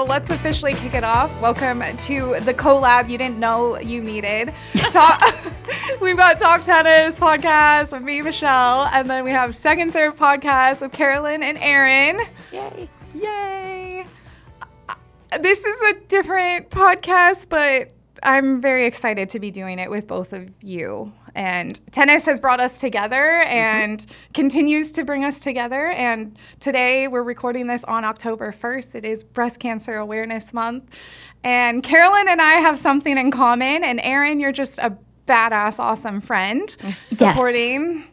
well, let's officially kick it off. Welcome to the collab you didn't know you needed. We've got Talk Tennis podcast with me, Michelle, and then we have Second Serve podcast with Carolyn and Erin. Yay. Yay. This is a different podcast, but I'm very excited to be doing it with both of you. And tennis has brought us together and continues to bring us together. And today we're recording this on October 1st. It is Breast Cancer Awareness Month. And Carolyn and I have something in common. And Erin, you're just a badass, awesome friend supporting. Yes.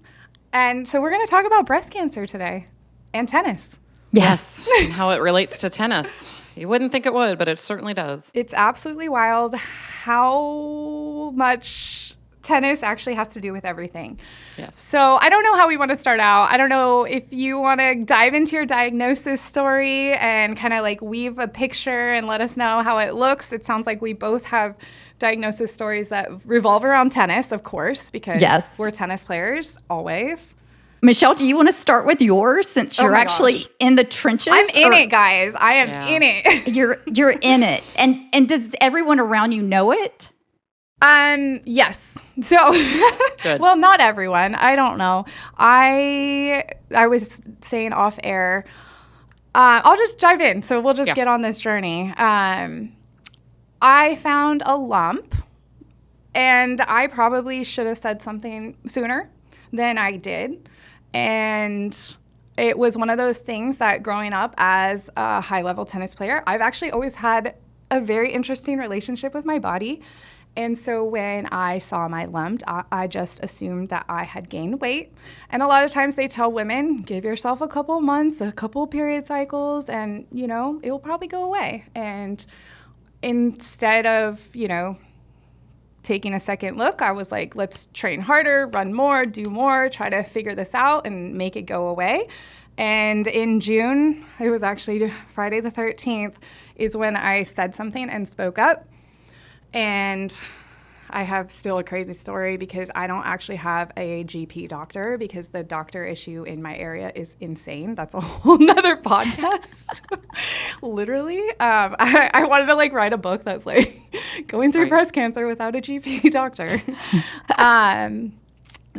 And so we're going to talk about breast cancer today and tennis. Yes. And how it relates to tennis. You wouldn't think it would, but it certainly does. It's absolutely wild how much tennis actually has to do with everything. Yes. So I don't know how we want to start out. I don't know if you want to dive into your diagnosis story and kind of like weave a picture and let us know how it looks. It sounds like we both have diagnosis stories that revolve around tennis, of course, because we're tennis players always. Michelle, do you want to start with yours since you're actually in the trenches? I'm in it, guys. I am in it. You're in it. And does everyone around you know it? Yes. So, well, not everyone. I don't know. I was saying off air, I'll just dive in. So we'll just get on this journey. I found a lump and I probably should have said something sooner than I did. And it was one of those things that growing up as a high-level tennis player, I've actually always had a very interesting relationship with my body. And so when I saw my lump, I just assumed that I had gained weight. And a lot of times they tell women, give yourself a couple months, a couple period cycles, and, you know, it will probably go away. And instead of, you know, taking a second look, I was like, let's train harder, run more, do more, try to figure this out and make it go away. And in June, it was actually Friday the 13th, is when I said something and spoke up. And I have still a crazy story because I don't actually have a GP doctor because the doctor issue in my area is insane. That's a whole nother podcast. Literally. I wanted to like write a book that's like going through breast cancer without a GP doctor.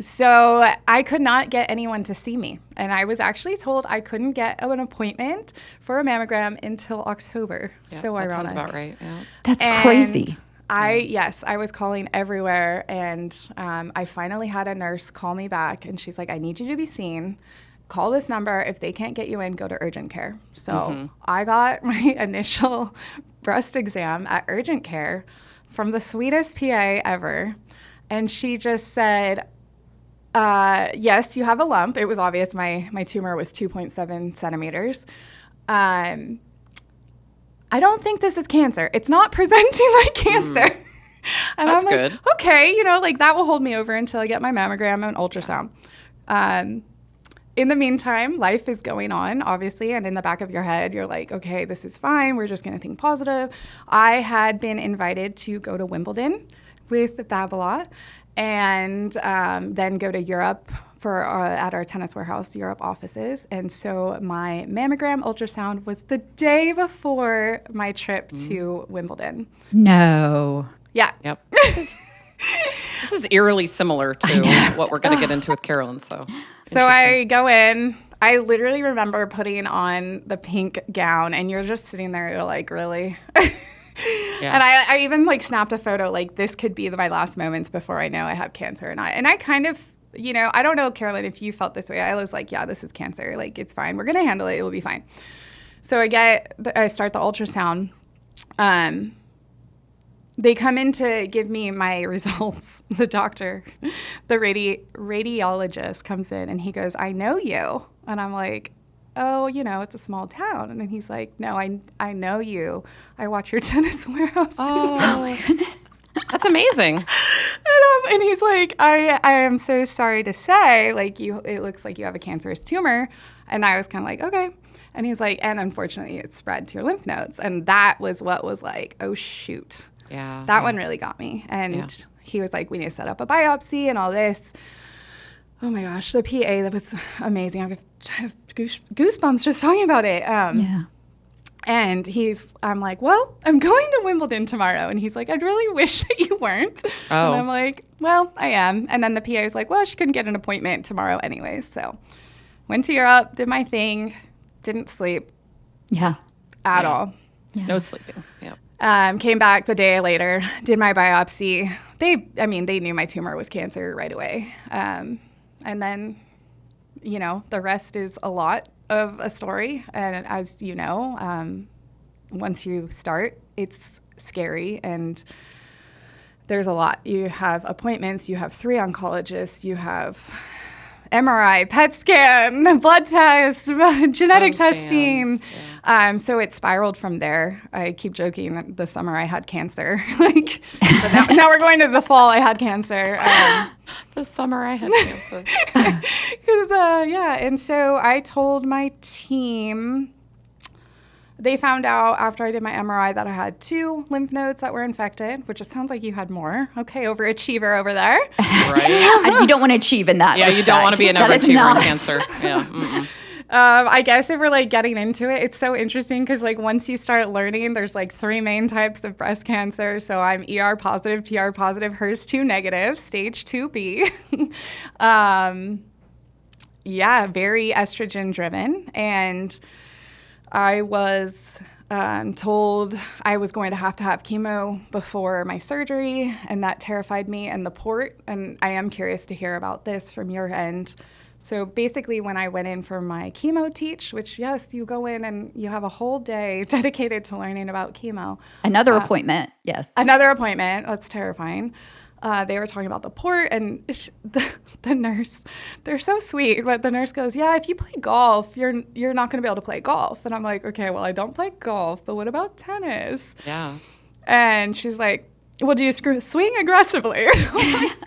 So I could not get anyone to see me. And I was actually told I couldn't get an appointment for a mammogram until October. Yeah, so ironic. That sounds about right. Yeah. That's crazy. I was calling everywhere, and I finally had a nurse call me back, and she's like, I need you to be seen. Call this number. If they can't get you in, go to urgent care. So I got my initial breast exam at urgent care from the sweetest PA ever, and she just said, yes, you have a lump. It was obvious my tumor was 2.7 centimeters. I don't think this is cancer. It's not presenting like cancer. And That's I'm like, good. okay, you know, like that will hold me over until I get my mammogram and ultrasound. In the meantime, life is going on, obviously, and in the back of your head, you're like, okay, this is fine. We're just going to think positive. I had been invited to go to Wimbledon with Babala and then go to Europe for at our Tennis Warehouse Europe offices. And so my mammogram ultrasound was the day before my trip to Wimbledon. No. Yeah. Yep. This is eerily similar to what we're going to get into with Carolyn. So I go in. I literally remember putting on the pink gown, and you're just sitting there. You're like, really? Yeah. And I even like snapped a photo. Like, this could be my last moments before I know I have cancer. And I kind of, you know, I don't know, Carolyn, if you felt this way. I was like, yeah, this is cancer. Like, it's fine. We're gonna handle it. It will be fine. So I start the ultrasound. They come in to give me my results. The doctor, the radiologist comes in and he goes, I know you. And I'm like, oh, you know, it's a small town. And then he's like, no, I know you. I watch your Tennis Warehouse. Oh, my goodness. That's amazing. And he's like, I am so sorry to say, like, it looks like you have a cancerous tumor. And I was kind of like, okay. And he's like, and unfortunately it spread to your lymph nodes. And that was what was like, oh, shoot. Yeah. That one really got me. And he was like, we need to set up a biopsy and all this. Oh my gosh, the PA, that was amazing. I have goosebumps just talking about it. And I'm like, well, I'm going to Wimbledon tomorrow. And he's like, I'd really wish that you weren't. Oh. And I'm like, well, I am. And then the PA was like, well, she couldn't get an appointment tomorrow anyways. So went to Europe, did my thing, didn't sleep. Yeah. At all. Yeah. No sleeping. Yeah. Came back the day later, did my biopsy. They knew my tumor was cancer right away. And then, the rest is a lot of a story. And as you know, once you start, it's scary and there's a lot. You have appointments, you have 3 oncologists, you have MRI, PET scan, blood tests, genetic testing. Yeah. So it spiraled from there. I keep joking this summer I had cancer. But now we're going to the fall, I had cancer. This summer I had cancer. And so I told my team, they found out after I did my MRI that I had 2 lymph nodes that were infected, which it sounds like you had more. Okay, overachiever over there. Right. You don't want to achieve in that. Yeah, respect. You don't want to be an overachiever in cancer. Yeah. Mm-mm. I guess if we're getting into it, it's so interesting because once you start learning, there's 3 main types of breast cancer. So I'm ER positive, PR positive, HERS2 negative, stage 2B. Very estrogen driven. And I was told I was going to have chemo before my surgery, and that terrified me, and the port. And I am curious to hear about this from your end. So basically, when I went in for my chemo teach, which, yes, you go in and you have a whole day dedicated to learning about chemo. Another appointment, yes. Another appointment. That's terrifying. They were talking about the port, and the nurse, they're so sweet, but the nurse goes, yeah, if you play golf, you're not going to be able to play golf. And I'm like, okay, well, I don't play golf, but what about tennis? Yeah. And she's like, well, do you swing aggressively?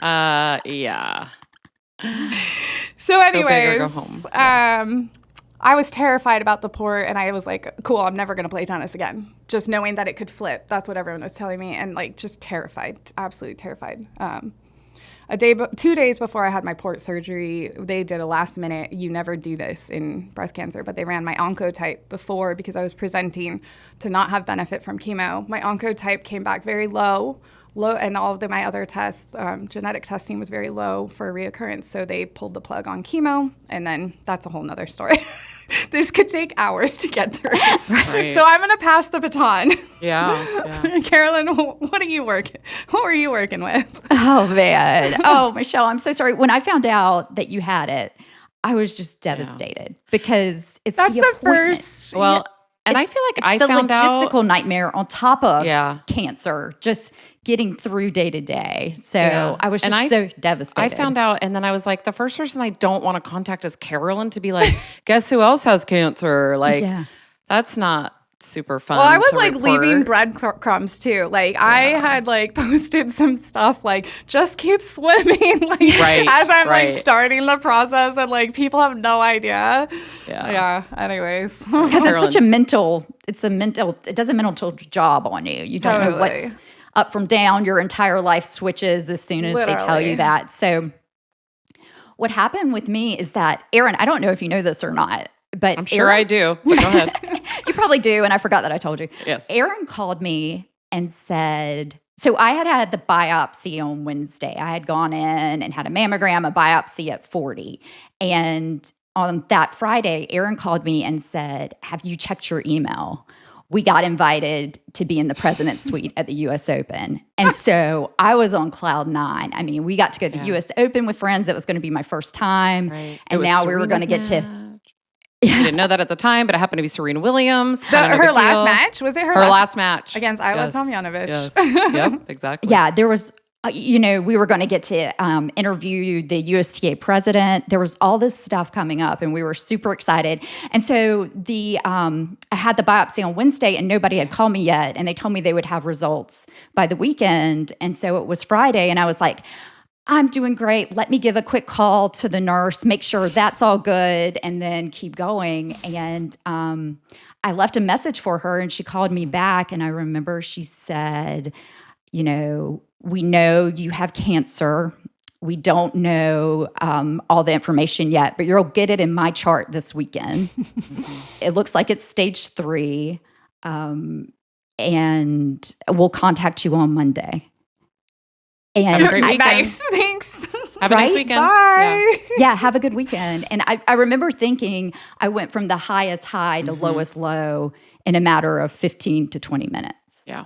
Yeah. So anyways, go big or go home. I was terrified about the port, and I was like, cool, I'm never going to play tennis again. Just knowing that it could flip. That's what everyone was telling me. And just terrified, absolutely terrified. 2 days before I had my port surgery, they did a last minute, you never do this in breast cancer, but they ran my oncotype before because I was presenting to not have benefit from chemo. My oncotype came back very low, and all of my other tests, genetic testing was very low for reoccurrence. So they pulled the plug on chemo, and then that's a whole nother story. This could take hours to get through. Right. So I'm going to pass the baton. Yeah. Carolyn, what were you working with? Oh, man. Oh, Michelle, I'm so sorry. When I found out that you had it, I was just devastated because that's the first. Well, and I feel like I found out the logistical nightmare on top of cancer, just getting through day to day. So I was just so devastated. I found out, and then I was like, the first person I don't want to contact is Carolyn to be like, guess who else has cancer? That's not super fun. Well, I was leaving breadcrumbs too. I had posted some stuff just keep swimming as I'm starting the process, and people have no idea. Yeah. Anyways, because it's such a mental job on you. You don't know what's up from down. Your entire life switches as soon as they tell you that. So what happened with me is that, Erin, I don't know if you know this or not, but I'm sure I do. But go ahead. You probably do, and I forgot that I told you. Yes. Erin called me and said, so I had the biopsy on Wednesday. I had gone in and had a mammogram, a biopsy at 40. And on that Friday, Erin called me and said, have you checked your email? We got invited to be in the president's suite at the U.S. Open. And so I was on cloud 9. I mean, we got to go to the U.S. Open with friends. It was going to be my first time. Right. And now we were going to get to... I didn't know that at the time, but it happened to be Serena Williams. Her last match? Was it her last match? Against Isla Tomljanovic. Yes. Yep, exactly. Yeah, there was... we were going to get to interview the USTA president. There was all this stuff coming up, and we were super excited. And so I had the biopsy on Wednesday, and nobody had called me yet, and they told me they would have results by the weekend. And so it was Friday, and I was like, I'm doing great. Let me give a quick call to the nurse, make sure that's all good, and then keep going. And I left a message for her, and she called me back, and I remember she said, we know you have cancer. We don't know all the information yet, but you'll get it in my chart this weekend. It looks like it's stage 3. and we'll contact you on Monday. And have a great weekend. Nice, thanks. Have a nice weekend. Bye. Yeah, have a good weekend. And I remember thinking I went from the highest high to lowest low in a matter of 15 to 20 minutes. Yeah.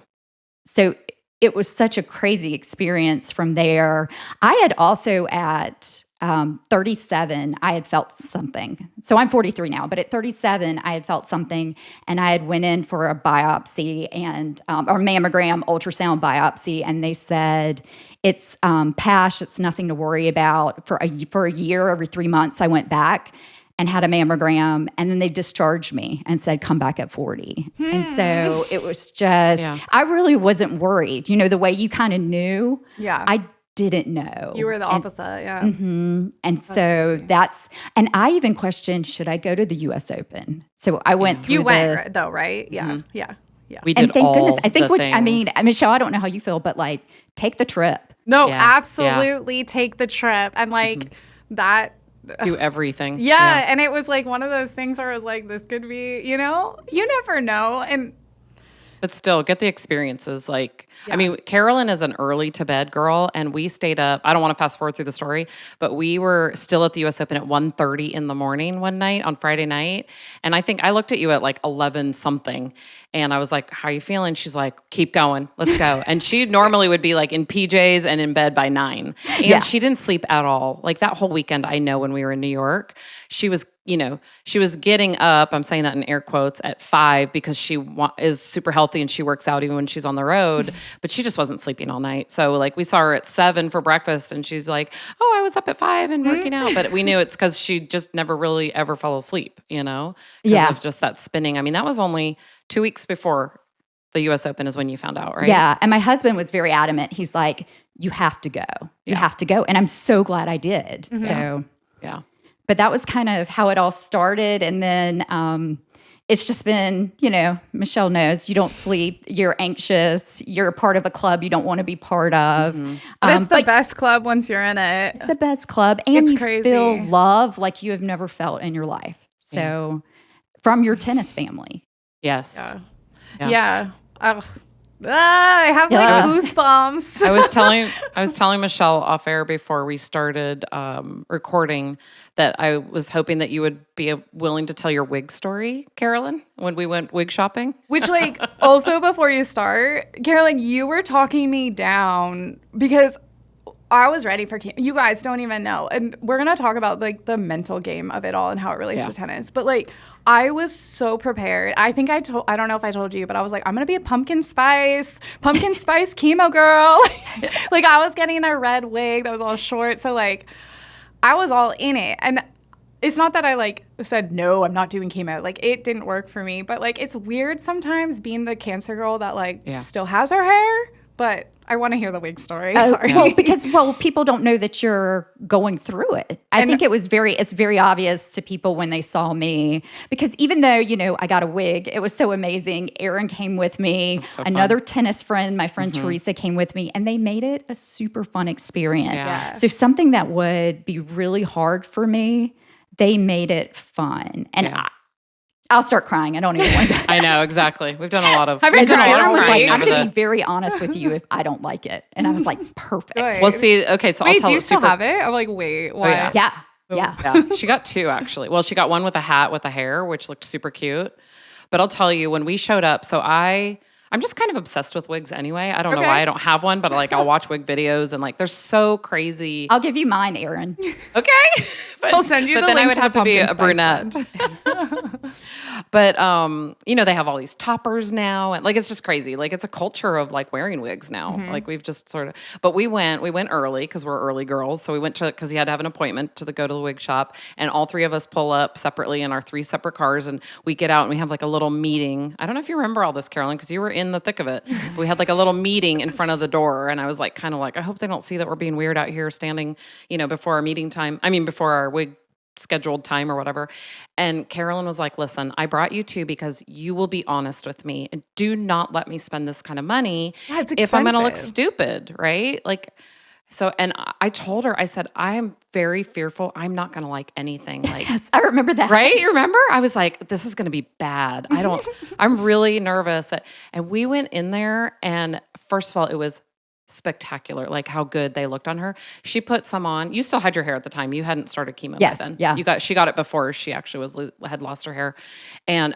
So it was such a crazy experience from there. I had also at 37, I had felt something. So I'm 43 now, but at 37, I had felt something, and I had went in for a biopsy and or mammogram, ultrasound biopsy, and they said it's PASH. It's nothing to worry about. For a year, every 3 months, I went back and had a mammogram, and then they discharged me and said, come back at 40. And so it was just, I really wasn't worried. You know, the way you kind of knew, I didn't know. You were the opposite, And so and I even questioned, should I go to the U.S. Open? So I went through this. You went, though, right? Yeah, yeah. We did, and thank goodness. I think Michelle, I don't know how you feel, but like, take the trip. No, absolutely take the trip. And like that. Do everything. Yeah, and it was like one of those things where I was like, this could be, you never know. But still, get the experiences. Like, I mean, Carolyn is an early to bed girl, and we stayed up. I don't want to fast forward through the story, but we were still at the U.S. Open at 1:30 in the morning one night on Friday night. And I think I looked at you at like 11 something, and I was like, how are you feeling? She's like, keep going. Let's go. And she normally would be like in PJs and in bed by 9. And she didn't sleep at all. Like that whole weekend, I know when we were in New York, she was getting up, I'm saying that in air quotes, at 5 because she is super healthy and she works out even when she's on the road, but she just wasn't sleeping all night. So like we saw her at 7 for breakfast and she's like, oh, I was up at 5 and working out. But we knew it's because she just never really ever fell asleep, because of just that spinning. I mean, that was only 2 weeks before the U.S. Open is when you found out, right? Yeah. And my husband was very adamant. He's like, you have to go. You have to go. And I'm so glad I did. So, yeah. But that was kind of how it all started. And then it's just been, Michelle knows, you don't sleep, you're anxious, you're a part of a club you don't want to be part of. But it's the best club once you're in it. It's the best club. And you feel love like you have never felt in your life. So from your tennis family. Yes. Yeah. I have like goosebumps. I was telling Michelle off air before we started recording that I was hoping that you would be willing to tell your wig story, Carolyn, when we went wig shopping. Which like also before you start, Carolyn, you were talking me down because I was ready for you guys don't even know. And we're going to talk about like the mental game of it all and how it relates to tennis. But like I was so prepared. I think I don't know if I told you, but I was like, I'm going to be a pumpkin spice chemo girl. Like I was getting a red wig that was all short. So like I was all in it. And it's not that I like said, no, I'm not doing chemo. Like it didn't work for me. But like it's weird sometimes being the cancer girl that like still has her hair. But I want to hear the wig story. Sorry. Well, because people don't know that you're going through it. I think it's very obvious to people when they saw me, because even though, I got a wig, it was so amazing. Erin came with me, another tennis friend, my friend Teresa came with me, and they made it a super fun experience. Yeah. So something that would be really hard for me, they made it fun. And I'll start crying. I don't even want to. I know, exactly. We've done a lot of. Erin was like, I'm going to be very honest with you if I don't like it. And I was like, perfect. Good. Well, see, okay, so I'll tell do you still have it? I'm like, wait, why? Yeah. She got 2, actually. Well, she got one with a hat with a hair, which looked super cute. But I'll tell you, when we showed up, so I'm just kind of obsessed with wigs anyway. I don't know why I don't have one, but like I'll watch wig videos and like they're so crazy. I'll give you mine, Erin. Okay. I'll send you the then link I would to have the to be a pumpkin brunette. But they have all these toppers now, and like it's just crazy. Like it's a culture of like wearing wigs now. Like we've just sort of. But we went early because we're early girls. So we went because you had to have an appointment to go to the wig shop, and all 3 of us pull up separately in our 3 separate cars, and we get out and we have like a little meeting. I don't know if you remember all this, Carolyn, because you were in the thick of it. We had like a little meeting in front of the door, and I was like, kind of like, I hope they don't see that we're being weird out here standing, before our meeting time. I mean, before our wig scheduled time or whatever. And Carolyn was like, listen, I brought you 2 because you will be honest with me and do not let me spend this kind of money if I'm going to look stupid, right? Like, So, and I told her, I said, I am very fearful. I'm not going to like anything. Like, yes, I remember that. Right? You remember? I was like, this is going to be bad. I'm really nervous. And we went in there, and first of all, it was spectacular, like how good they looked on her. She put some on. You still had your hair at the time. You hadn't started chemo yes, by then. Yeah. She got it before she actually had lost her hair. And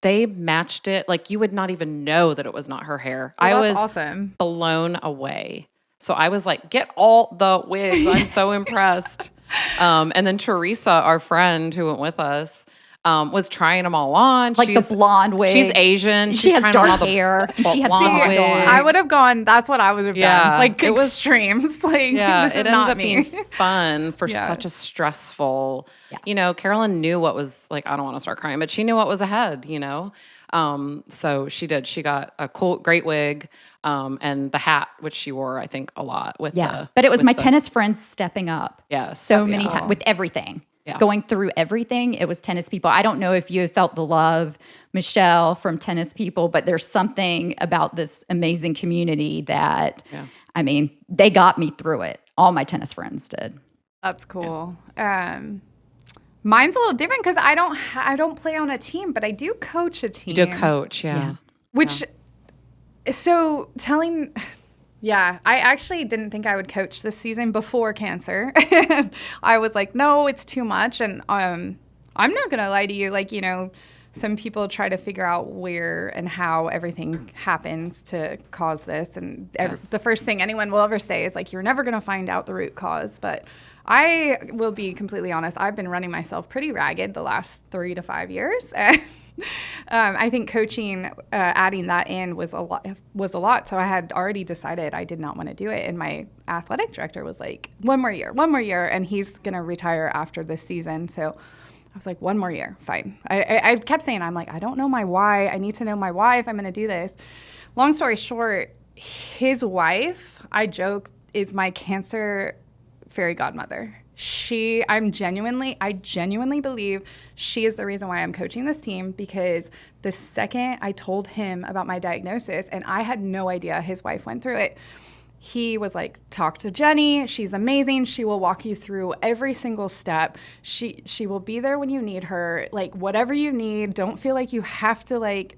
they matched it. Like, you would not even know that it was not her hair. Well, I was awesome. Blown away. So I was like, get all the wigs. I'm so impressed. And then Teresa, our friend who went with us, was trying them all on. Like the blonde wig. She's Asian. She has dark hair. And she has blonde wigs. I would have gone, that's what I would have done. Like, it extremes. Like, this is it ended not up me. being fun for such a stressful, Carolyn knew what was, like, I don't want to start crying, but she knew what was ahead, So she did. She got a great wig, and the hat, which she wore, I think, a lot with. But it was my tennis friends stepping up. Yes. So many times with everything. Yeah. Going through everything, it was tennis people. I don't know if you felt the love, Michelle, from tennis people, but there's something about this amazing community that, I mean, they got me through it. All my tennis friends did. That's cool. Mine's a little different because I don't play on a team, but I do coach a team. You do coach, yeah. Which, so telling... Yeah, I actually didn't think I would coach this season before cancer. I was like, no, it's too much. And I'm not going to lie to you. Like, some people try to figure out where and how everything happens to cause this. And the first thing anyone will ever say is like, you're never going to find out the root cause. But I will be completely honest. I've been running myself pretty ragged the last 3 to 5 years. I think coaching, adding that in was a lot. So I had already decided I did not want to do it. And my athletic director was like, one more year. And he's going to retire after this season. So I was like, 1 more year, fine. I kept saying, I'm like, I don't know my why. I need to know my why if I'm going to do this. Long story short, his wife, I joke, is my cancer fairy godmother. I genuinely believe she is the reason why I'm coaching this team, because the second I told him about my diagnosis, and I had no idea his wife went through it, he was like, talk to Jenny. She's amazing. She will walk you through every single step. She will be there when you need her. Like, whatever you need, don't feel like you have to like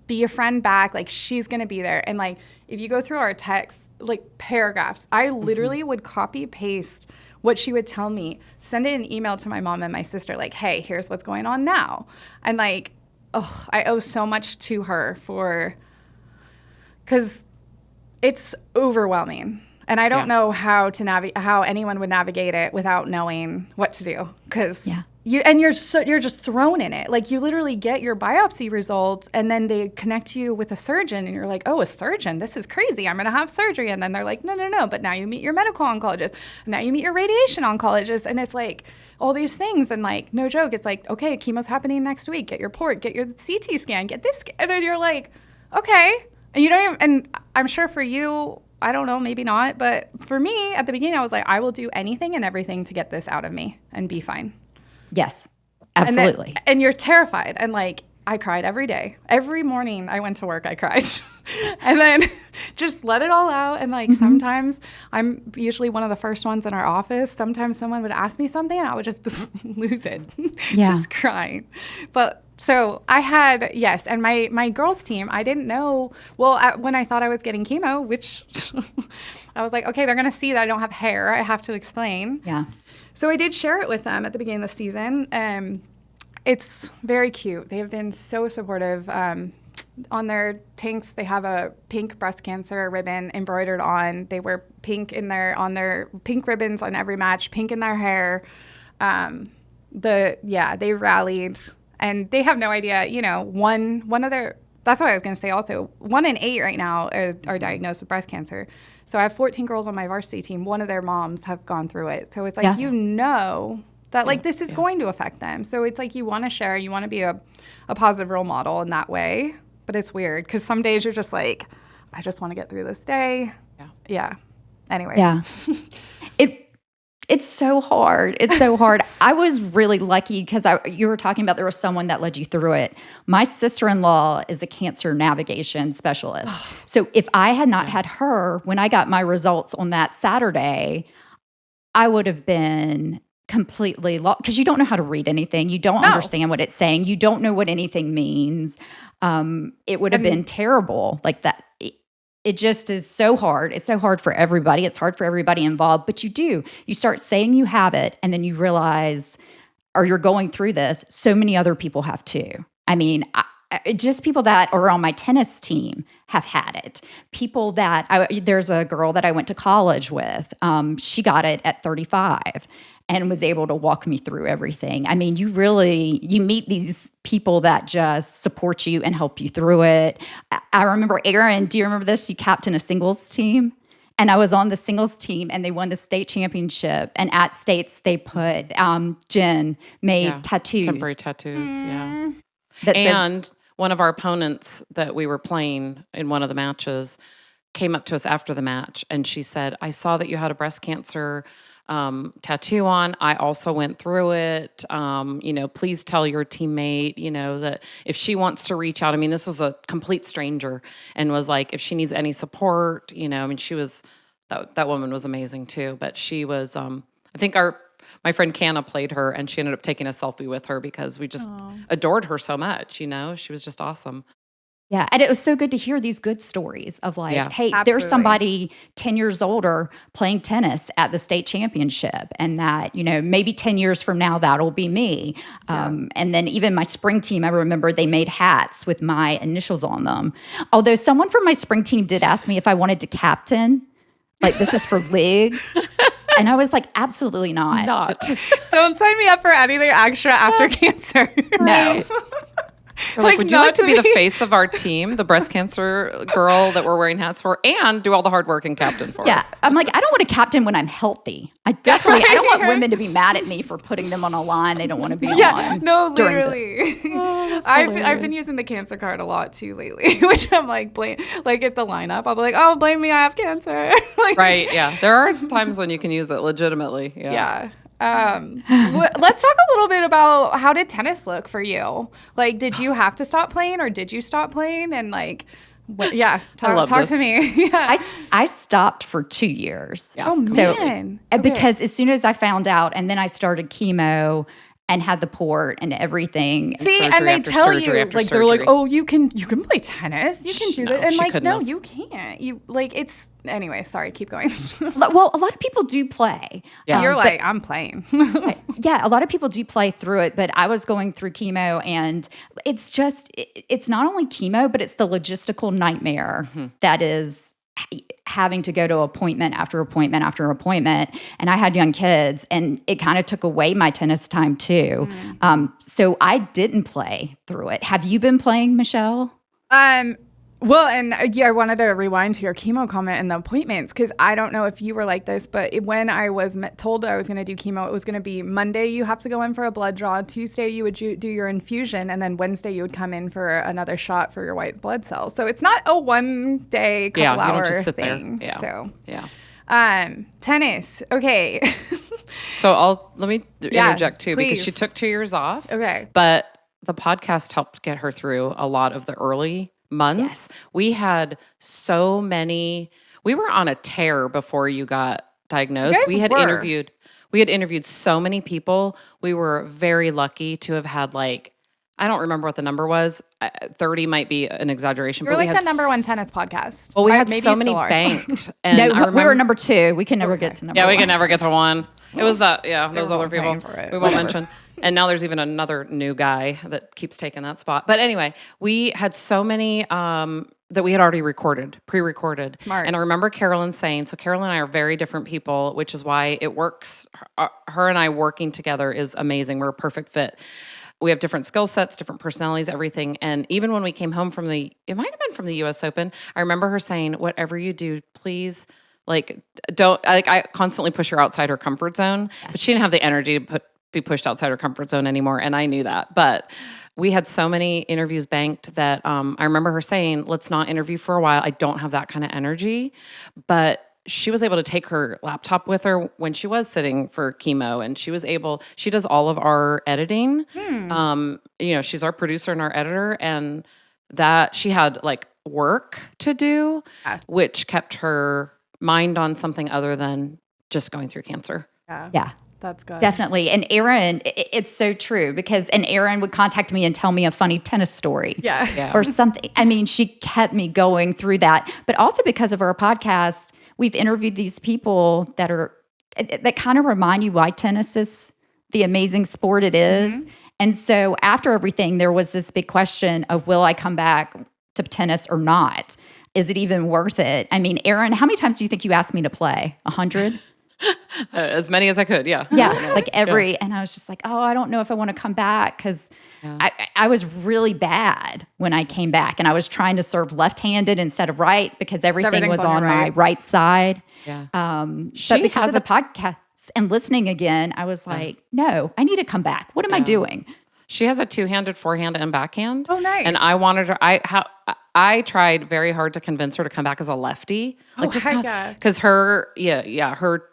be a friend back. Like, she's going to be there. And like, if you go through our texts, like paragraphs, I literally would copy paste what she would tell me, send it an email to my mom and my sister, like, hey, here's what's going on now. And like, I owe so much to her because it's overwhelming. And I don't know how anyone would navigate it without knowing what to do. Because you're just thrown in it. Like, you literally get your biopsy results, and then they connect you with a surgeon, and you're like, oh, a surgeon? This is crazy. I'm going to have surgery. And then they're like, no. But now you meet your medical oncologist. And now you meet your radiation oncologist. And it's like all these things. And like, no joke, it's like, okay, chemo's happening next week. Get your port, get your CT scan, get this. And then you're like, okay. And you don't even, and I'm sure for you, I don't know, maybe not. But for me, at the beginning, I was like, I will do anything and everything to get this out of me and be fine. Yes, absolutely. And you're terrified. And like, I cried every day. Every morning I went to work, I cried. And then just let it all out. And like, sometimes I'm usually one of the first ones in our office. Sometimes someone would ask me something and I would just lose it. Just crying. But so I had, and my girls team, I didn't know, when I thought I was getting chemo, which I was like, okay, they're going to see that I don't have hair. I have to explain. Yeah. So I did share it with them at the beginning of the season. It's very cute. They have been so supportive. On their tanks, they have a pink breast cancer ribbon embroidered on. They wear pink on their pink ribbons on every match, pink in their hair. They rallied, and they have no idea. That's what I was going to say also. 1 in 8 right now are diagnosed with breast cancer. So I have 14 girls on my varsity team. One of their moms have gone through it. So it's like, that like this is going to affect them. So it's like you want to share, you want to be a positive role model in that way. But it's weird because some days you're just like, I just want to get through this day. Yeah. Anyways. Yeah. It's so hard. It's so hard. I was really lucky because you were talking about there was someone that led you through it. My sister-in-law is a cancer navigation specialist. So if I had not had her, when I got my results on that Saturday, I would have been completely lost because you don't know how to read anything. You don't understand what it's saying. You don't know what anything means. It would have been terrible like that. It just is so hard. It's so hard for everybody. It's hard for everybody involved. But you start saying you have it, and then you realize, or you're going through this, so many other people have too. I mean, just people that are on my tennis team have had it. People that, there's a girl that I went to college with. She got it at 35 and was able to walk me through everything. I mean, you meet these people that just support you and help you through it. I remember Erin, do you remember this? You captained a singles team. And I was on the singles team, and they won the state championship. And at states, they put, Jen made tattoos. Temporary tattoos, and one of our opponents that we were playing in one of the matches came up to us after the match, and she said, I saw that you had a breast cancer tattoo on. I also went through it. Please tell your teammate, that if she wants to reach out, I mean, this was a complete stranger, and was like, if she needs any support, she was, that woman was amazing too. But she was, I think my friend Canna played her, and she ended up taking a selfie with her because we just adored her so much. She was just awesome. Yeah, and it was so good to hear these good stories of hey, absolutely. There's somebody 10 years older playing tennis at the state championship, and that, maybe 10 years from now, that'll be me. And then even my spring team, I remember they made hats with my initials on them. Although someone from my spring team did ask me if I wanted to captain, this is for leagues. And I was like, absolutely not. Don't sign me up for anything extra after cancer. No. Would you like to be the face of our team, the breast cancer girl that we're wearing hats for, and do all the hard work and captain for us? Yeah. I'm like, I don't want to captain when I'm healthy. I don't want women to be mad at me for putting them on a line they don't want to be on. No, literally. I've been using the cancer card a lot too lately, which I'm like, at the lineup, I'll be like, oh, blame me, I have cancer. Right, yeah. There are times when you can use it legitimately. Yeah. Let's talk a little bit about how did tennis look for you? Did you have to stop playing, or did you stop playing? And talk to me. I stopped for 2 years. Yeah. Oh man! Because as soon as I found out, and then I started chemo and had the port and everything. See, and they tell you, they're like, oh, you can play tennis, you can do that, and no, you can't. It's anyway. Sorry, keep going. Well, a lot of people do play. Yeah, you're like, I'm playing. Yeah, a lot of people do play through it, but I was going through chemo, and it's not only chemo, but it's the logistical nightmare that is having to go to appointment after appointment after appointment. And I had young kids, and it kind of took away my tennis time too. So I didn't play through it. Have you been playing, Michelle? Well, and I wanted to rewind to your chemo comment and the appointments, because I don't know if you were like this, but when I was told I was going to do chemo, it was going to be Monday you have to go in for a blood draw, Tuesday you would do your infusion, and then Wednesday you would come in for another shot for your white blood cells. So it's not a one day, couple hour just sit thing. There. Yeah. So tennis. Okay. So let me interject too, please. because she took 2 years off. Okay. But the podcast helped get her through a lot of the early months. Yes. We had so many. We were on a tear before you got diagnosed. We had interviewed so many people. We were very lucky to have had I don't remember what the number was. 30 might be an exaggeration. You're but the number one tennis podcast. Well, we had so many banked. And no, we were number 2. We can never get to number 1. Yeah, we can never get to 1. It was that. Yeah, those other people. We won't mention. And now there's even another new guy that keeps taking that spot. But anyway, we had so many that we had already pre-recorded. Smart. And I remember Carolyn saying, so Carolyn and I are very different people, which is why it works. Her and I working together is amazing. We're a perfect fit. We have different skill sets, different personalities, everything. And even when we came home from it might have been from the US Open, I remember her saying, whatever you do, please, don't, I constantly push her outside her comfort zone, but she didn't have the energy to be pushed outside her comfort zone anymore. And I knew that. But we had so many interviews banked that I remember her saying, let's not interview for a while. I don't have that kind of energy. But she was able to take her laptop with her when she was sitting for chemo, and she does all of our editing. She's our producer and our editor, and that she had like work to do, which kept her mind on something other than just going through cancer. Yeah. That's good. Definitely. And Erin, it's so true because Erin would contact me and tell me a funny tennis story or something. I mean, she kept me going through that. But also because of our podcast, we've interviewed these people that kind of remind you why tennis is the amazing sport it is. Mm-hmm. And so after everything, there was this big question of, will I come back to tennis or not? Is it even worth it? I mean, Erin, how many times do you think you asked me to play? 100? As many as I could, yeah. Yeah, like and I was just like, I don't know if I want to come back because I was really bad when I came back, and I was trying to serve left-handed instead of right because everything was on my right side. Yeah. But because of the podcast and listening again, I was like, no, I need to come back. What am I doing? She has a two-handed forehand and backhand. Oh, nice. And I wanted her. I tried very hard to convince her to come back as a lefty, because her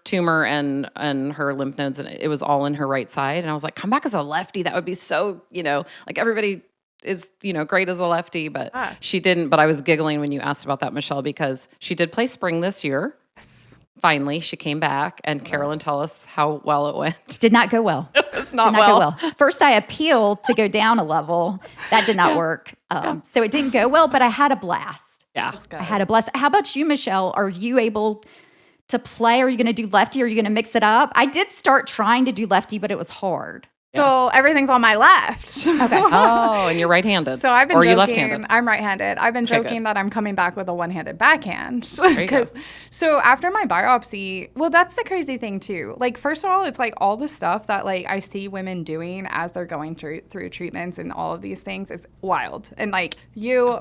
tumor and her lymph nodes, and it was all in her right side. And I was like, come back as a lefty. That would be so, like everybody is, great as a lefty, but she didn't. But I was giggling when you asked about that, Michelle, because she did play spring this year. Finally, she came back, and Carolyn, tell us how well it went. Did not go well. It's not did not go well. First, I appealed to go down a level. That did not work. So it didn't go well, but I had a blast. Yeah. I had a blast. How about you, Michelle? Are you able to play? Are you going to do lefty? Are you going to mix it up? I did start trying to do lefty, but it was hard. So everything's on my left. Okay. Oh, and you're right-handed. So I've been joking. Are you left-handed? I'm right-handed. I've been joking that I'm coming back with a one-handed backhand. There you go. So after my biopsy, well, that's the crazy thing too. Like, first of all, it's like all the stuff that like I see women doing as they're going through treatments and all of these things is wild. And like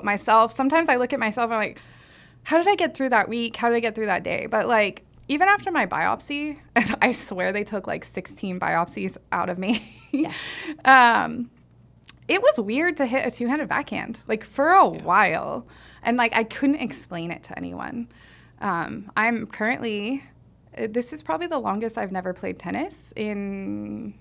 myself, sometimes I look at myself and I'm like, how did I get through that week? How did I get through that day? But like, even after my biopsy, and I swear they took like 16 biopsies out of me. Yes. It was weird to hit a two-handed backhand, like for a while. And like, I couldn't explain it to anyone. I'm currently, this is probably the longest I've never played tennis in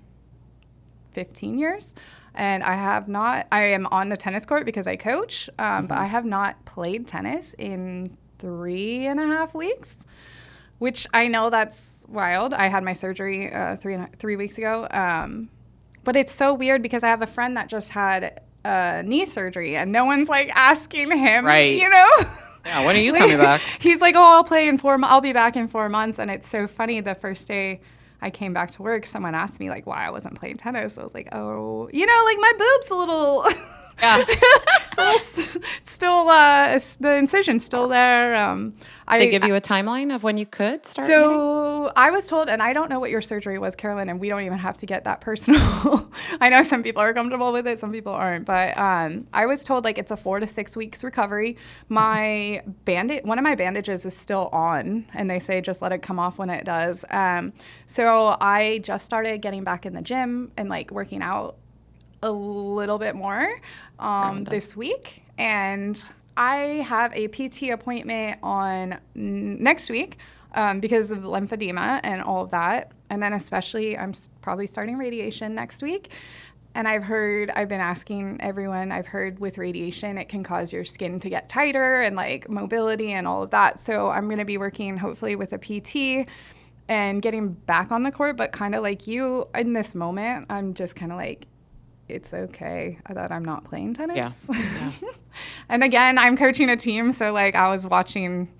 15 years. And I am on the tennis court because I coach, but I have not played tennis in 3.5 weeks. Which I know that's wild. I had my surgery 3 weeks ago. But it's so weird because I have a friend that just had knee surgery and no one's like asking him, right. Yeah, when are you coming back? He's like, I'll be back in 4 months. And it's so funny. The first day I came back to work, someone asked me like why I wasn't playing tennis. I was like, like my boob's a little... Yeah. Still, the incision's still there. They give you a timeline of when you could start So I was told, and I don't know what your surgery was, Carolyn, and we don't even have to get that personal. I know some people are comfortable with it, some people aren't, but I was told like it's a 4 to 6 weeks recovery. One of my bandages is still on, and they say just let it come off when it does. So I just started getting back in the gym and like working out a little bit more this week, and I have a PT appointment on next week because of the lymphedema and all of that, and then especially I'm probably starting radiation next week. And I've been asking everyone, I've heard with radiation it can cause your skin to get tighter and like mobility and all of that. So I'm going to be working hopefully with a PT and getting back on the court, but kind of like you in this moment, I'm just kind of like, it's okay that I'm not playing tennis. Yeah. And again, I'm coaching a team. So like I was watching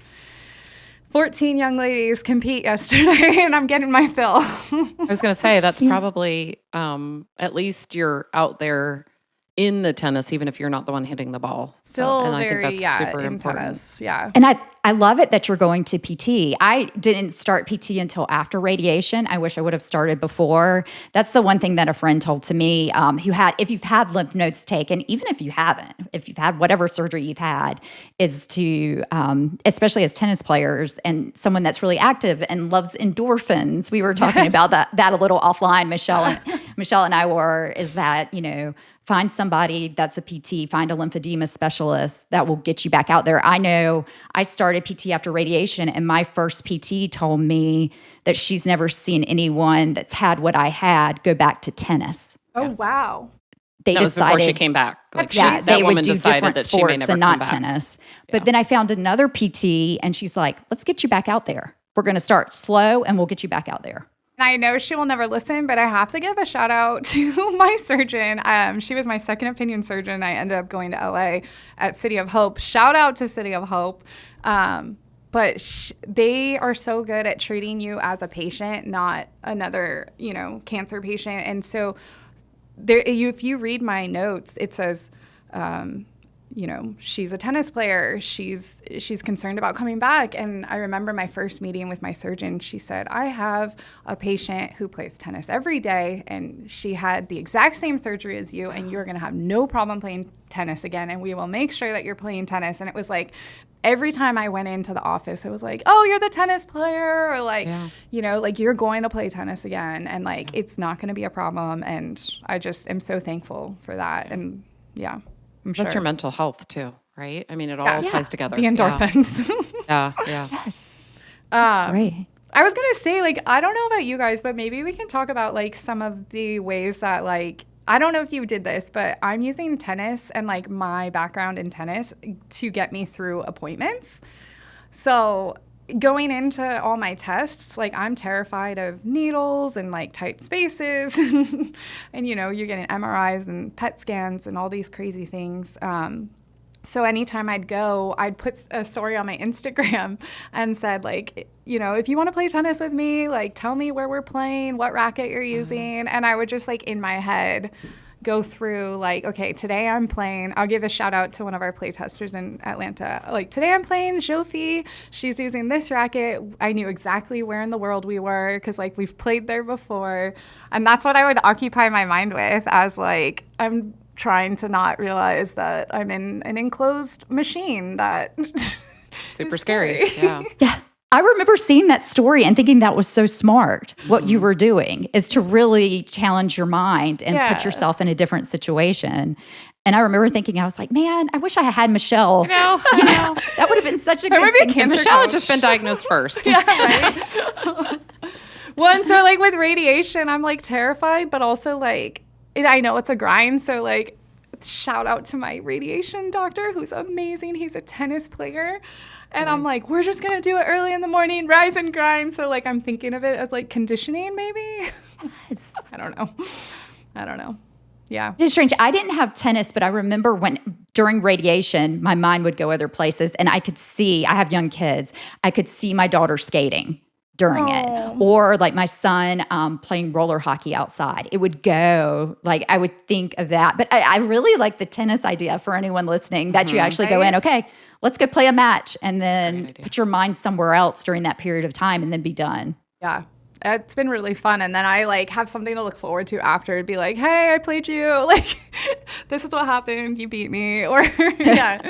14 young ladies compete yesterday and I'm getting my fill. I was going to say that's probably at least you're out there in the tennis, even if you're not the one hitting the ball. Still and very, I think that's super in important. Tennis, yeah. And I love it that you're going to PT. I didn't start PT until after radiation. I wish I would have started before. That's the one thing that a friend told to me, if you've had lymph nodes taken, even if you haven't, if you've had whatever surgery you've had, is to, especially as tennis players and someone that's really active and loves endorphins. We were talking about that a little offline, Michelle and I were, is that, find somebody that's a PT, find a lymphedema specialist that will get you back out there. I know I started started PT after radiation, and my first PT told me that she's never seen anyone that's had what I had go back to tennis. Oh, wow. They decided before she came back. Like they would do different that she may sports never and come not back. tennis. But then I found another PT, and she's like, let's get you back out there. We're going to start slow, and we'll get you back out there. And I know she will never listen, but I have to give a shout out to my surgeon. She was my second opinion surgeon. I ended up going to LA at City of Hope. Shout out to City of Hope. But they are so good at treating you as a patient, not another, cancer patient. And so if you read my notes, it says, she's a tennis player. She's concerned about coming back. And I remember my first meeting with my surgeon. She said, I have a patient who plays tennis every day, and she had the exact same surgery as you, and you're going to have no problem playing tennis again, and we will make sure that you're playing tennis. And it was like, every time I went into the office, it was like, oh, you're the tennis player, or like, like you're going to play tennis again, and like, it's not going to be a problem. And I just am so thankful for that. And yeah. That's your mental health too, right? I mean, it all ties together. The endorphins. Yeah. Yes. That's great. I was going to say, like, I don't know about you guys, but maybe we can talk about like some of the ways that, like, I don't know if you did this, but I'm using tennis and like my background in tennis to get me through appointments. So going into all my tests, like, I'm terrified of needles and like tight spaces and you're getting MRIs and PET scans and all these crazy things. So anytime I'd go, I'd put a story on my Instagram and said, like, if you want to play tennis with me, like, tell me where we're playing, what racket you're using. And I would just, like, in my head go through, like, okay, today I'm playing. I'll give a shout out to one of our play testers in Atlanta. Like, today I'm playing Jofi. She's using this racket. I knew exactly where in the world we were because, like, we've played there before. And that's what I would occupy my mind with as, like, I'm trying to not realize that I'm in an enclosed machine that super scary. Yeah. I remember seeing that story and thinking that was so smart. What you were doing is to really challenge your mind and put yourself in a different situation. And I remember thinking, I was like, man, I wish I had Michelle. That would have been such a good thing. If Michelle had just been diagnosed first. Right? Well, and so, like, with radiation, I'm, like, terrified, but also, like, I know it's a grind. So, like, shout out to my radiation doctor, who's amazing. He's a tennis player. And I'm like, we're just going to do it early in the morning, rise and grind. So, like, I'm thinking of it as, like, conditioning, maybe. Yes. I don't know. Yeah. It's strange. I didn't have tennis, but I remember during radiation, my mind would go other places, and I have young kids, I could see my daughter skating during it, or like my son playing roller hockey outside. It would go, like, I would think of that. But I really like the tennis idea for anyone listening, that you actually go in, okay, let's go play a match, and then put your mind somewhere else during that period of time and then be done. Yeah. It's been really fun. And then I, like, have something to look forward to after. It'd be like, hey, I played you. Like, this is what happened. You beat me. Or, yeah.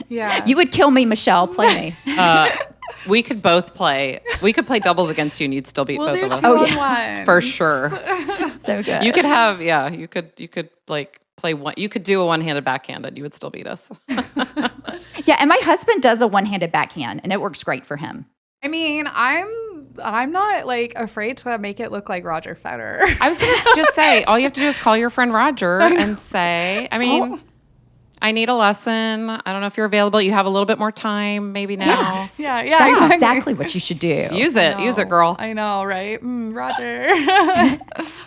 You would kill me, Michelle. Play me. We could both play. We could play doubles against you, and you'd still beat both of us. One. For sure. So good. You could have, you could like play one. You could do a one-handed backhand, and you would still beat us. Yeah, and my husband does a one-handed backhand, and it works great for him. I mean, I'm not, like, afraid to make it look like Roger Federer. I was gonna just say, all you have to do is call your friend Roger and say, I mean, I need a lesson. I don't know if you're available. You have a little bit more time, maybe now. Yes. Yeah, That's exactly what you should do. Use it, girl. I know, right? Roger.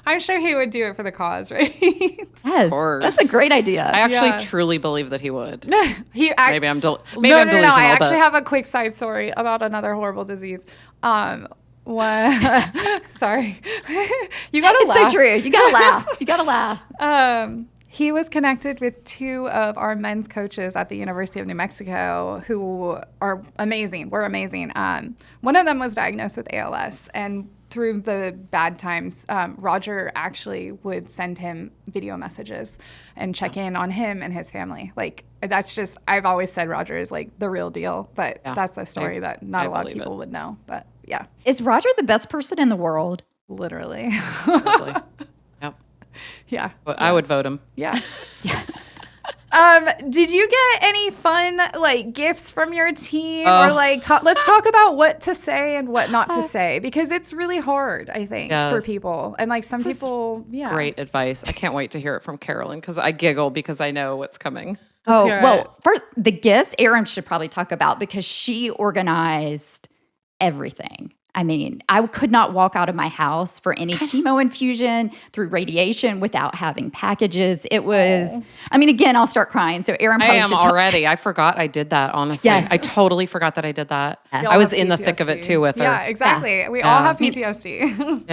I'm sure he would do it for the cause, right? Yes, of course. That's a great idea. I actually truly believe that he would. Maybe I'm delusional. No. I actually have a quick side story about another horrible disease. Sorry. You gotta laugh. It's so true. You gotta laugh. He was connected with two of our men's coaches at the University of New Mexico who are amazing. We're amazing. One of them was diagnosed with ALS, and through the bad times, Roger actually would send him video messages and check in on him and his family. Like, that's just, I've always said Roger is, like, the real deal, but that's a story that not a lot of people would know. But yeah. Is Roger the best person in the world? Literally. Yep. Yeah. I would vote him. Yeah. Did you get any fun like gifts from your team, or like let's talk about what to say and what not to say, because it's really hard, I think, for people, and like some people. Yeah, great advice. I can't wait to hear it from Carolyn because I giggle because I know what's coming. Oh, well, first, the gifts Erin should probably talk about because she organized everything. I mean, I could not walk out of my house for any chemo infusion through radiation without having packages. It was, I mean, again, I'll start crying. So Erin probably should already. I forgot I did that, honestly. Yes. I totally forgot that I did that. I was in the thick of it too with her. Yeah, exactly. Yeah. We all have PTSD.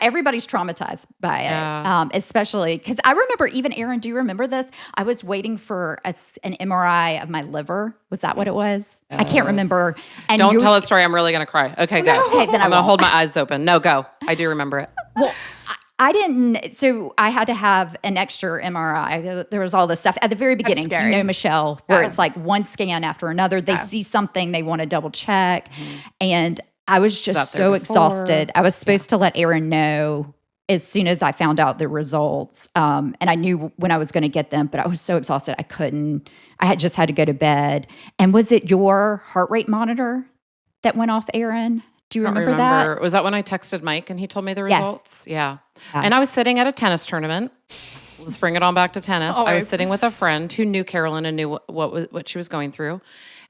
Everybody's traumatized by it, especially because I remember even, Erin, do you remember this? I was waiting for an MRI of my liver. Was that what it was? Yes. I can't remember. And don't tell a story. I'm really going to cry. Okay, go. Okay, then I'm going to hold my eyes open. No, go. I do remember it. Well, I didn't. So I had to have an extra MRI. There was all this stuff at the very beginning. You know, Michelle, where it's like one scan after another. They see something, they want to double check. And I was just so exhausted. I was supposed to let Erin know as soon as I found out the results. And I knew when I was going to get them, but I was so exhausted. I couldn't. I had just had to go to bed. And was it your heart rate monitor that went off, Erin? Do you remember that? Was that when I texted Mike and he told me the results? Yes. Yeah. And I was sitting at a tennis tournament. Let's bring it on back to tennis. Always. I was sitting with a friend who knew Carolyn and knew what she was going through.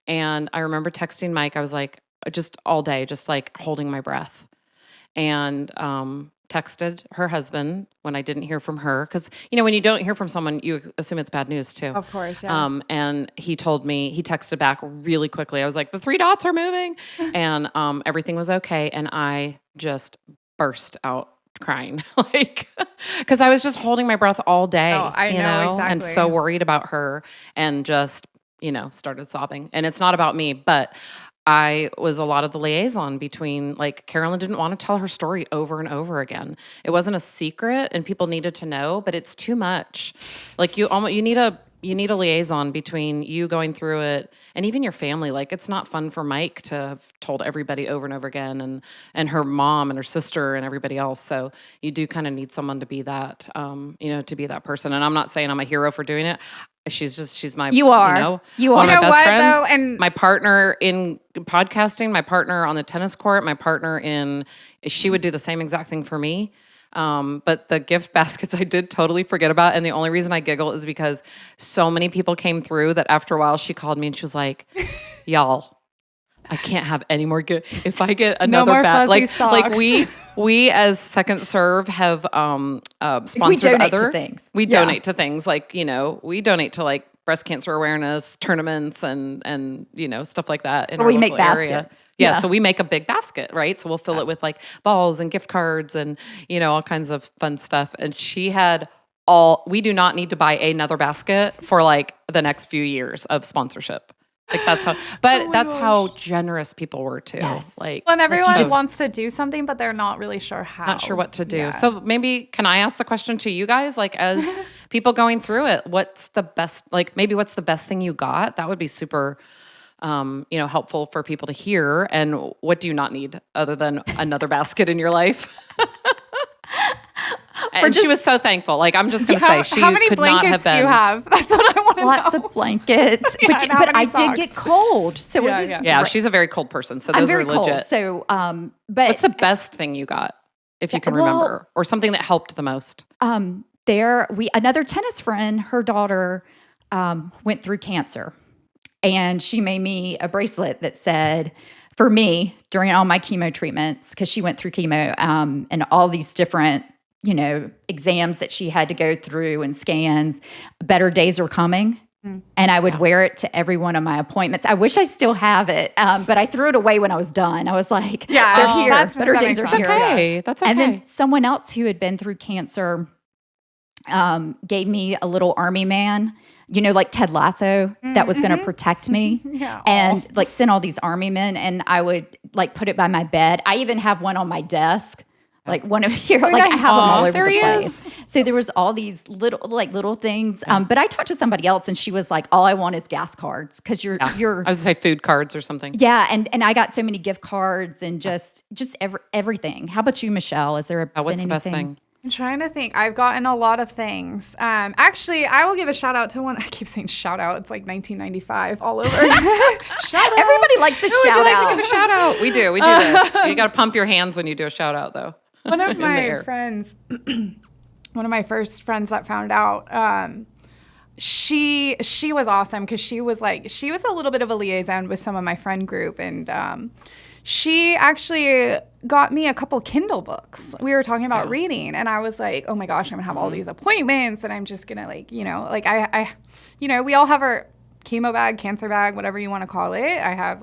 And I remember texting Mike. I was like, just all day, just like holding my breath. And texted her husband when I didn't hear from her. Because, you know, when you don't hear from someone, you assume it's bad news too. Of course, yeah. And he told me, he texted back really quickly. I was like, the 3 dots are moving. And everything was okay. And I just burst out crying. Like, because I was just holding my breath all day. Oh, I know exactly. And so worried about her and just, started sobbing. And it's not about me, but I was a lot of the liaison between, like, Carolyn didn't want to tell her story over and over again. It wasn't a secret and people needed to know, but it's too much. Like you need a liaison between you going through it and even your family. Like, it's not fun for Mike to have told everybody over and over again and her mom and her sister and everybody else. So you do kind of need someone to be that, to be that person. And I'm not saying I'm a hero for doing it. She's my, you are one of my best friends, though, and my partner in podcasting, my partner on the tennis court, my partner she would do the same exact thing for me. But the gift baskets I did totally forget about. And the only reason I giggle is because so many people came through that after a while she called me and she was like, y'all, I can't have any more if I get another like we as Second Serve have sponsored we donate to things. We donate to things like, we donate to like breast cancer awareness tournaments and stuff like that in our we make local area. Baskets. Yeah, so we make a big basket, right? So we'll fill it with like balls and gift cards and all kinds of fun stuff. And she had we do not need to buy another basket for like the next few years of sponsorship. Like that's how generous people were too. Yes. Like, and everyone wants to do something, but they're not really sure how. Not sure what to do. Yeah. So maybe can I ask the question to you guys? Like, as people going through it, what's the best thing you got? That would be super, helpful for people to hear. And what do you not need other than another basket in your life? And she was so thankful. Like, I'm just going to say, she how many could not have blankets been. do you have? That's what I want to know. Lots of blankets. But I did get cold. So it is great. She's a very cold person. So those are legit. Cold, so, but what's the best thing you got, if you can remember, or something that helped the most? Another tennis friend, her daughter went through cancer, and she made me a bracelet that said, for me, during all my chemo treatments, because she went through chemo and all these different exams that she had to go through and scans, better days are coming. And I would wear it to every one of my appointments. I wish I still have it, but I threw it away when I was done. I was like, they're here. Better days are here. Okay. That's okay. And then someone else who had been through cancer gave me a little army man, like Ted Lasso, that was going to protect me. And like sent all these army men, and I would like put it by my bed. I even have one on my desk. Like one of here, I have them all over the place. So there was all these little things. But I talked to somebody else, and she was like, "All I want is gas cards because you're." I was gonna say food cards or something. Yeah, and I got so many gift cards and just everything. How about you, Michelle? Is there what's the best thing? I'm trying to think. I've gotten a lot of things. Actually, I will give a shout out to one. I keep saying shout out. It's like 1995 all over. Shout out. Everybody likes the shout out. Would you like to give a shout out? We do this. You got to pump your hands when you do a shout out, though. One of my friends, one of my first friends that found out, she was awesome because she was a little bit of a liaison with some of my friend group, and she actually got me a couple Kindle books. We were talking about reading, and I was like, oh my gosh, I'm gonna have all these appointments, and I'm just gonna I we all have our chemo bag, cancer bag, whatever you want to call it. I have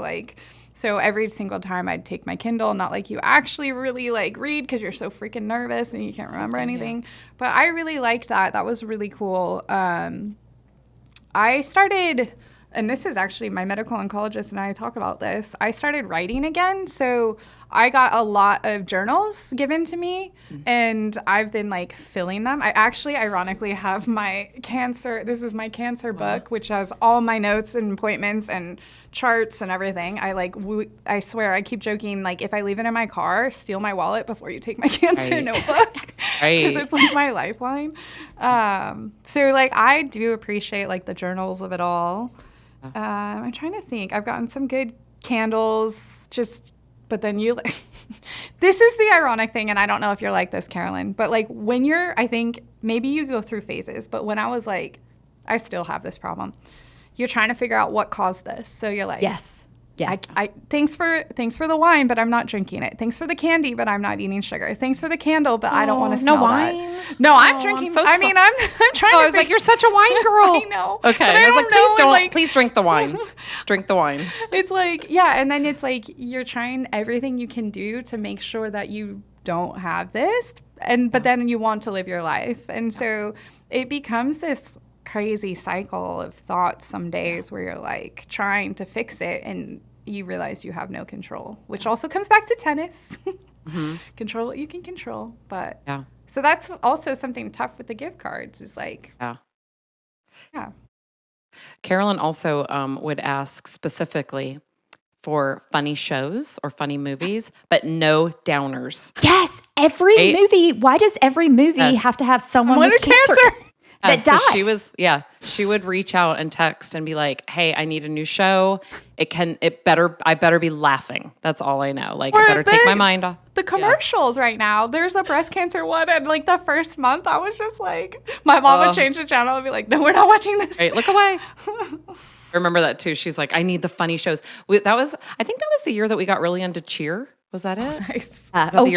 so every single time I'd take my Kindle, not like you actually really read because you're so freaking nervous and you can't remember anything. But I really liked that. That was really cool. I started, and this is actually my medical oncologist and I talk about this, I started writing again. So I got a lot of journals given to me, and I've been filling them. I actually ironically have my cancer, this is my cancer book, which has all my notes and appointments and charts and everything. I swear, I keep joking, if I leave it in my car, steal my wallet before you take my cancer notebook. Because it's my lifeline. So I do appreciate the journals of it all. I'm trying to think. I've gotten some good candles, but then this is the ironic thing, and I don't know if you're like this, Carolyn, but when I think maybe you go through phases, but when I was I still have this problem. You're trying to figure out what caused this. So you're yes. Thanks for the wine, but I'm not drinking it. Thanks for the candy, but I'm not eating sugar. Thanks for the candle, but I don't want to smell wine. That. No, I'm drinking. I'm trying. I was you're such a wine girl. I know. Okay, I was please drink the wine. Drink the wine. It's and then it's you're trying everything you can do to make sure that you don't have this, but then you want to live your life, and so it becomes this crazy cycle of thoughts some days where you're trying to fix it and you realize you have no control, which also comes back to tennis. Control what you can control. But so that's also something tough with the gift cards is Carolyn also would ask specifically for funny shows or funny movies, but no downers. Yes, every movie. Why does every movie have to have someone with cancer? That so dies. she would reach out and text and be like, "Hey, I need a new show. I better be laughing. That's all I know. It better take my mind off." The commercials right now, there's a breast cancer one, and the first month, I was just my mom would change the channel and be like, "No, we're not watching this." Right, look away. I remember that too. She's like, "I need the funny shows." I think that was the year that we got really into Cheer. Was that it? Nice.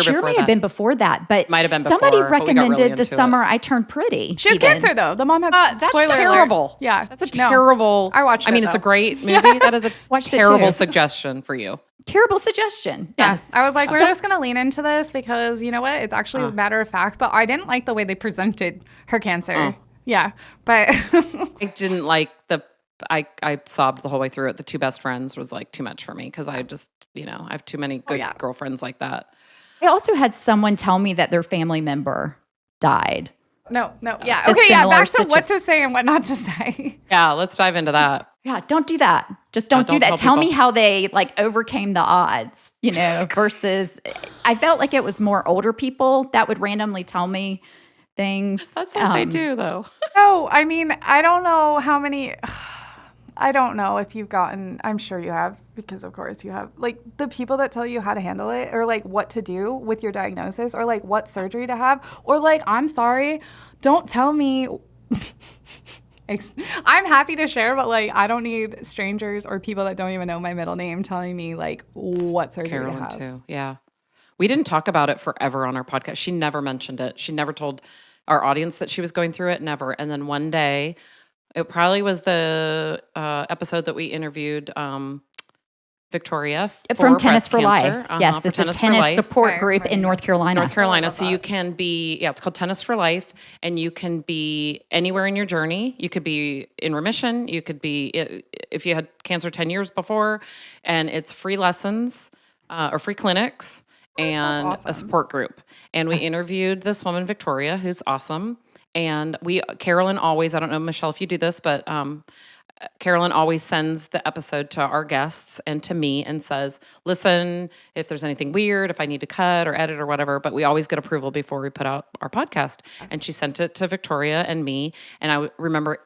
Cheer may have been before that, but might have been somebody before, recommended really The Summer I Turned Pretty. She has cancer though. The mom had that's terrible. Alert. Yeah, that's a terrible. I watched. It's a great movie. That is a terrible suggestion for you. Terrible suggestion. Yes. I was like, we're just gonna lean into this because you know what? It's actually a matter of fact. But I didn't like the way they presented her cancer. Yeah, but I didn't like the. I sobbed the whole way through it. The Two Best Friends was too much for me because I just, I have too many good girlfriends like that. I also had someone tell me that their family member died. No. Yeah. Okay. Yeah. Back to what to say and what not to say. Yeah. Let's dive into that. Yeah. Don't do that. Just don't do that. Tell me how they overcame the odds, versus I felt like it was more older people that would randomly tell me things. That's what they do though. No, I don't know how many. I don't know if you've gotten, I'm sure you have, because of course you have, the people that tell you how to handle it or what to do with your diagnosis or what surgery to have or I'm sorry, don't tell me. I'm happy to share, but I don't need strangers or people that don't even know my middle name telling me what surgery Carolyn to have. Too. Yeah. We didn't talk about it forever on our podcast. She never mentioned it. She never told our audience that she was going through it. Never. And then one day, it probably was the episode that we interviewed Victoria from Tennis for Cancer. Life. Yes, it's a tennis support group in North Carolina. So you can be, it's called Tennis for Life, and you can be anywhere in your journey. You could be in remission. You could be, if you had cancer 10 years before, and it's free lessons or free clinics and a support group. And we interviewed this woman, Victoria, who's awesome. And Carolyn always, I don't know, Michelle, if you do this, but Carolyn always sends the episode to our guests and to me and says, listen, if there's anything weird, if I need to cut or edit or whatever, but we always get approval before we put out our podcast. And she sent it to Victoria and me. And I remember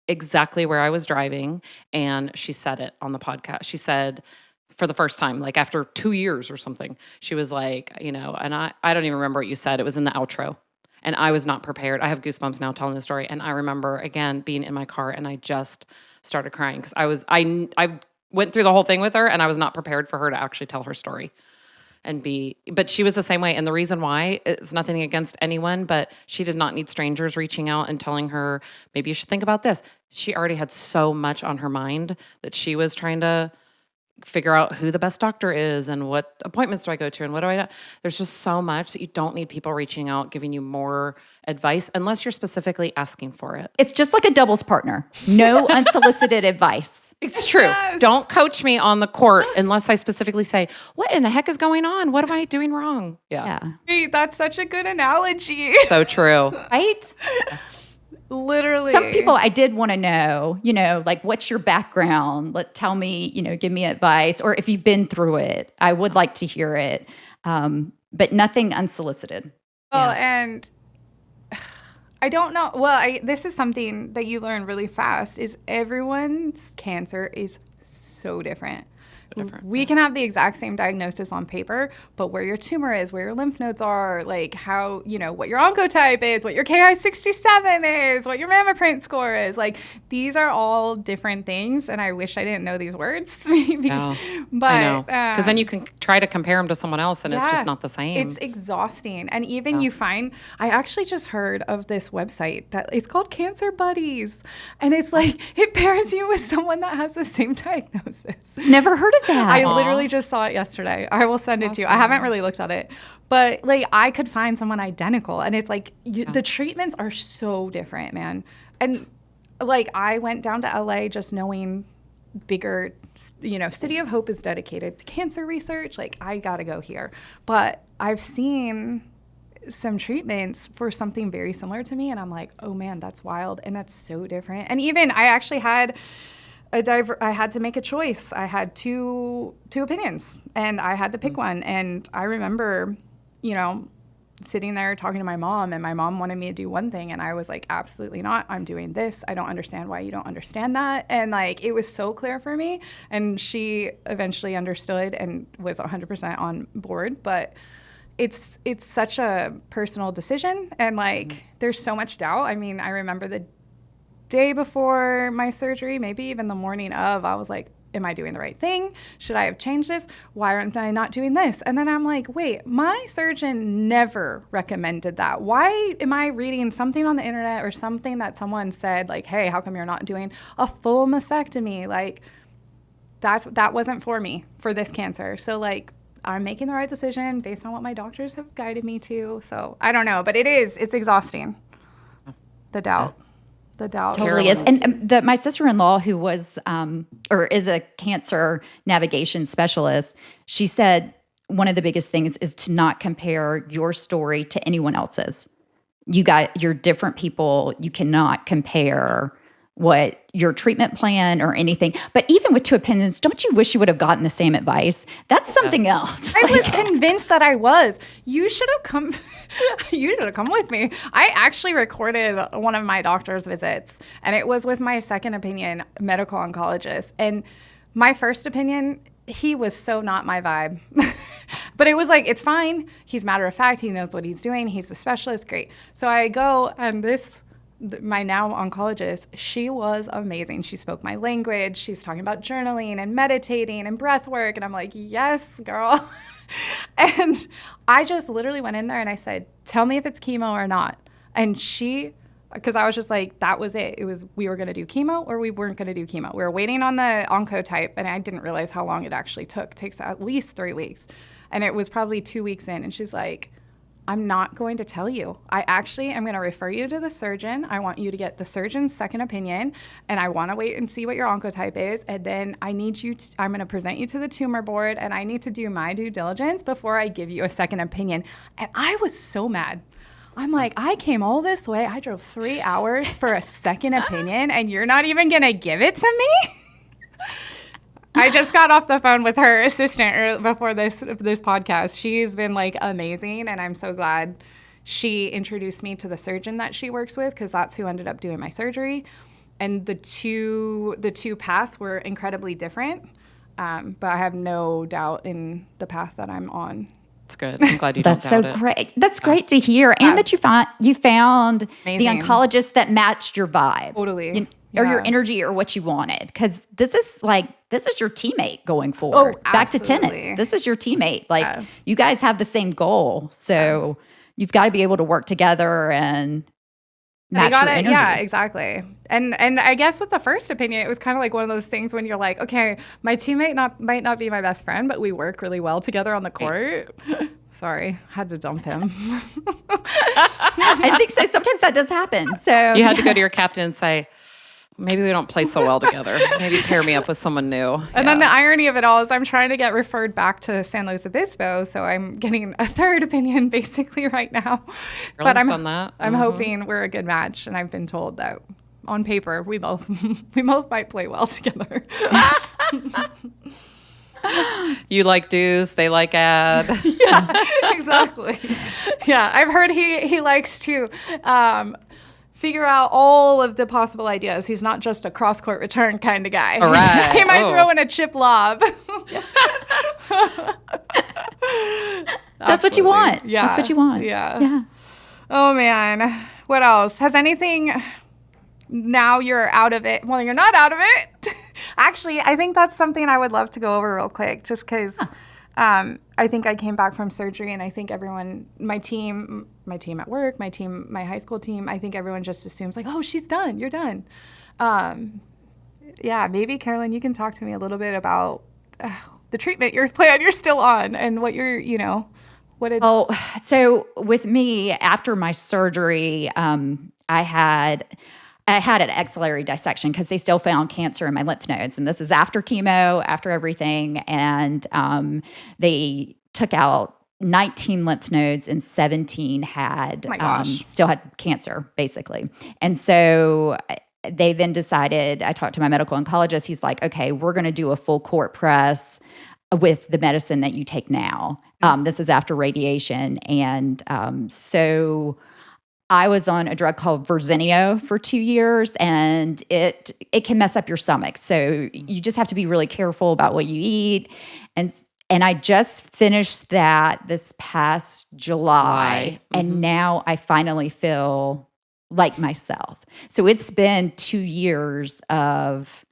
exactly where I was driving, and she said it on the podcast. She said, for the first time, like after 2 years or something, she was like, and I don't even remember what you said. It was in the outro. And I was not prepared. I have goosebumps now telling the story. And I remember, again, being in my car, and I just started crying because I went through the whole thing with her, and I was not prepared for her to actually tell her story but she was the same way. And the reason why, it's nothing against anyone, but she did not need strangers reaching out and telling her, maybe you should think about this. She already had so much on her mind that she was trying to figure out who the best doctor is and what appointments do I go to and what do I do. There's just so much that you don't need people reaching out, giving you more advice unless you're specifically asking for it. It's just like a doubles partner. No unsolicited advice. It's true. Yes. Don't coach me on the court unless I specifically say, what in the heck is going on? What am I doing wrong? Yeah. Hey, that's such a good analogy. So true. Right? Literally. Some people I did want to know, like, what's your background? Tell me, give me advice. Or if you've been through it, I would like to hear it. But nothing unsolicited. Well, and I don't know. Well, this is something that you learn really fast is everyone's cancer is so different. We can have the exact same diagnosis on paper, but where your tumor is, where your lymph nodes are, like how, what your oncotype is, what your KI67 is, what your mammoprint score is, like these are all different things. And I wish I didn't know these words, maybe. No, but I know. Because then you can try to compare them to someone else and it's just not the same. It's exhausting. And even you find, I actually just heard of this website that it's called Cancer Buddies. And it's like, it pairs you with someone that has the same diagnosis. Never heard of that. I literally just saw it yesterday. I will send it to you. I haven't really looked at it, but like I could find someone identical, and it's like the treatments are so different, man. And like I went down to LA just knowing bigger, City of Hope is dedicated to cancer research. Like I gotta go here, but I've seen some treatments for something very similar to me, and I'm like, oh man, that's wild, and that's so different. And even I actually had I had to make a choice. I had two opinions, and I had to pick one. And I remember, sitting there talking to my mom, and my mom wanted me to do one thing, and I was like, absolutely not. I'm doing this. I don't understand why you don't understand that. And like, it was so clear for me. And she eventually understood and was 100% on board. But it's such a personal decision, and like, there's so much doubt. I mean, I remember the day before my surgery, maybe even the morning of, I was like, am I doing the right thing? Should I have changed this? Why aren't I not doing this? And then I'm like, wait, my surgeon never recommended that. Why am I reading something on the internet or something that someone said like, hey, how come you're not doing a full mastectomy? Like that wasn't for me for this cancer. So like, I'm making the right decision based on what my doctors have guided me to. So I don't know, but it's exhausting. The doubt. The doubt. Totally is. And my sister-in-law, who was or is a cancer navigation specialist, she said one of the biggest things is to not compare your story to anyone else's. You're different people. You cannot compare what your treatment plan or anything. But even with two opinions, don't you wish you would have gotten the same advice? That's something else. I was convinced that I was. You should have come. You should have come with me. I actually recorded one of my doctor's visits, and it was with my second opinion medical oncologist. And my first opinion, he was so not my vibe. But it was like, it's fine. He's matter of fact. He knows what he's doing. He's a specialist. Great. So I go, and my now oncologist, she was amazing. She spoke my language. She's talking about journaling and meditating and breath work. And I'm like, yes, girl. And I just literally went in there and I said, tell me if it's chemo or not. And because I was just like, that was it. It was, we were going to do chemo or we weren't going to do chemo. We were waiting on the oncotype, and I didn't realize how long it actually took. It takes at least 3 weeks. And it was probably 2 weeks in. And she's like, I'm not going to tell you. I actually am going to refer you to the surgeon. I want you to get the surgeon's second opinion, and I want to wait and see what your oncotype is. And then I'm going to present you to the tumor board, and I need to do my due diligence before I give you a second opinion. And I was so mad. I'm like, I came all this way. I drove 3 hours for a second opinion, and you're not even going to give it to me? I just got off the phone with her assistant before this podcast. She's been like amazing, and I'm so glad she introduced me to the surgeon that she works with, because that's who ended up doing my surgery. And the two paths were incredibly different, but I have no doubt in the path that I'm on. That's good. I'm glad you don't doubt it. That's so great. That's great to hear, and that you found Amazing. the oncologist that matched your vibe. Totally. Or your energy or what you wanted. Because this is your teammate going forward. Oh, back to tennis. This is your teammate. Like you guys have the same goal. So you've got to be able to work together and match your energy. Yeah, exactly. And I guess with the first opinion, it was kind of like one of those things when you're like, okay, my teammate might not be my best friend, but we work really well together on the court. Sorry, had to dump him. I think so. Sometimes that does happen. So you had to go to your captain and say, maybe we don't play so well together. Maybe pair me up with someone new. And then the irony of it all is I'm trying to get referred back to San Luis Obispo, so I'm getting a third opinion basically right now. But I'm hoping we're a good match, and I've been told that on paper we both might play well together. You like dues, they like ad. Yeah, exactly. Yeah, I've heard he likes to figure out all of the possible ideas. He's not just a cross-court return kind of guy. All right. He might throw in a chip lob. That's what you want. Yeah. That's what you want. Yeah. Oh, man. What else? Has anything... Now you're out of it. Well, you're not out of it. Actually, I think that's something I would love to go over real quick, just because I think I came back from surgery, and I think everyone, my team at work, my high school team, I think everyone just assumes like, oh, she's done. You're done. Yeah, maybe, Carolyn, you can talk to me a little bit about the treatment you're still on, and what you're, what did... Oh, so with me, after my surgery, I had an axillary dissection because they still found cancer in my lymph nodes. And this is after chemo, after everything. And they took out 19 lymph nodes, and 17 had still had cancer, basically. And so they then decided, I talked to my medical oncologist. He's like, okay, we're going to do a full court press with the medicine that you take now. This is after radiation. And so I was on a drug called Verzenio for 2 years, and it can mess up your stomach. So you just have to be really careful about what you eat. And I just finished that this past July, and now I finally feel like myself. So it's been 2 years of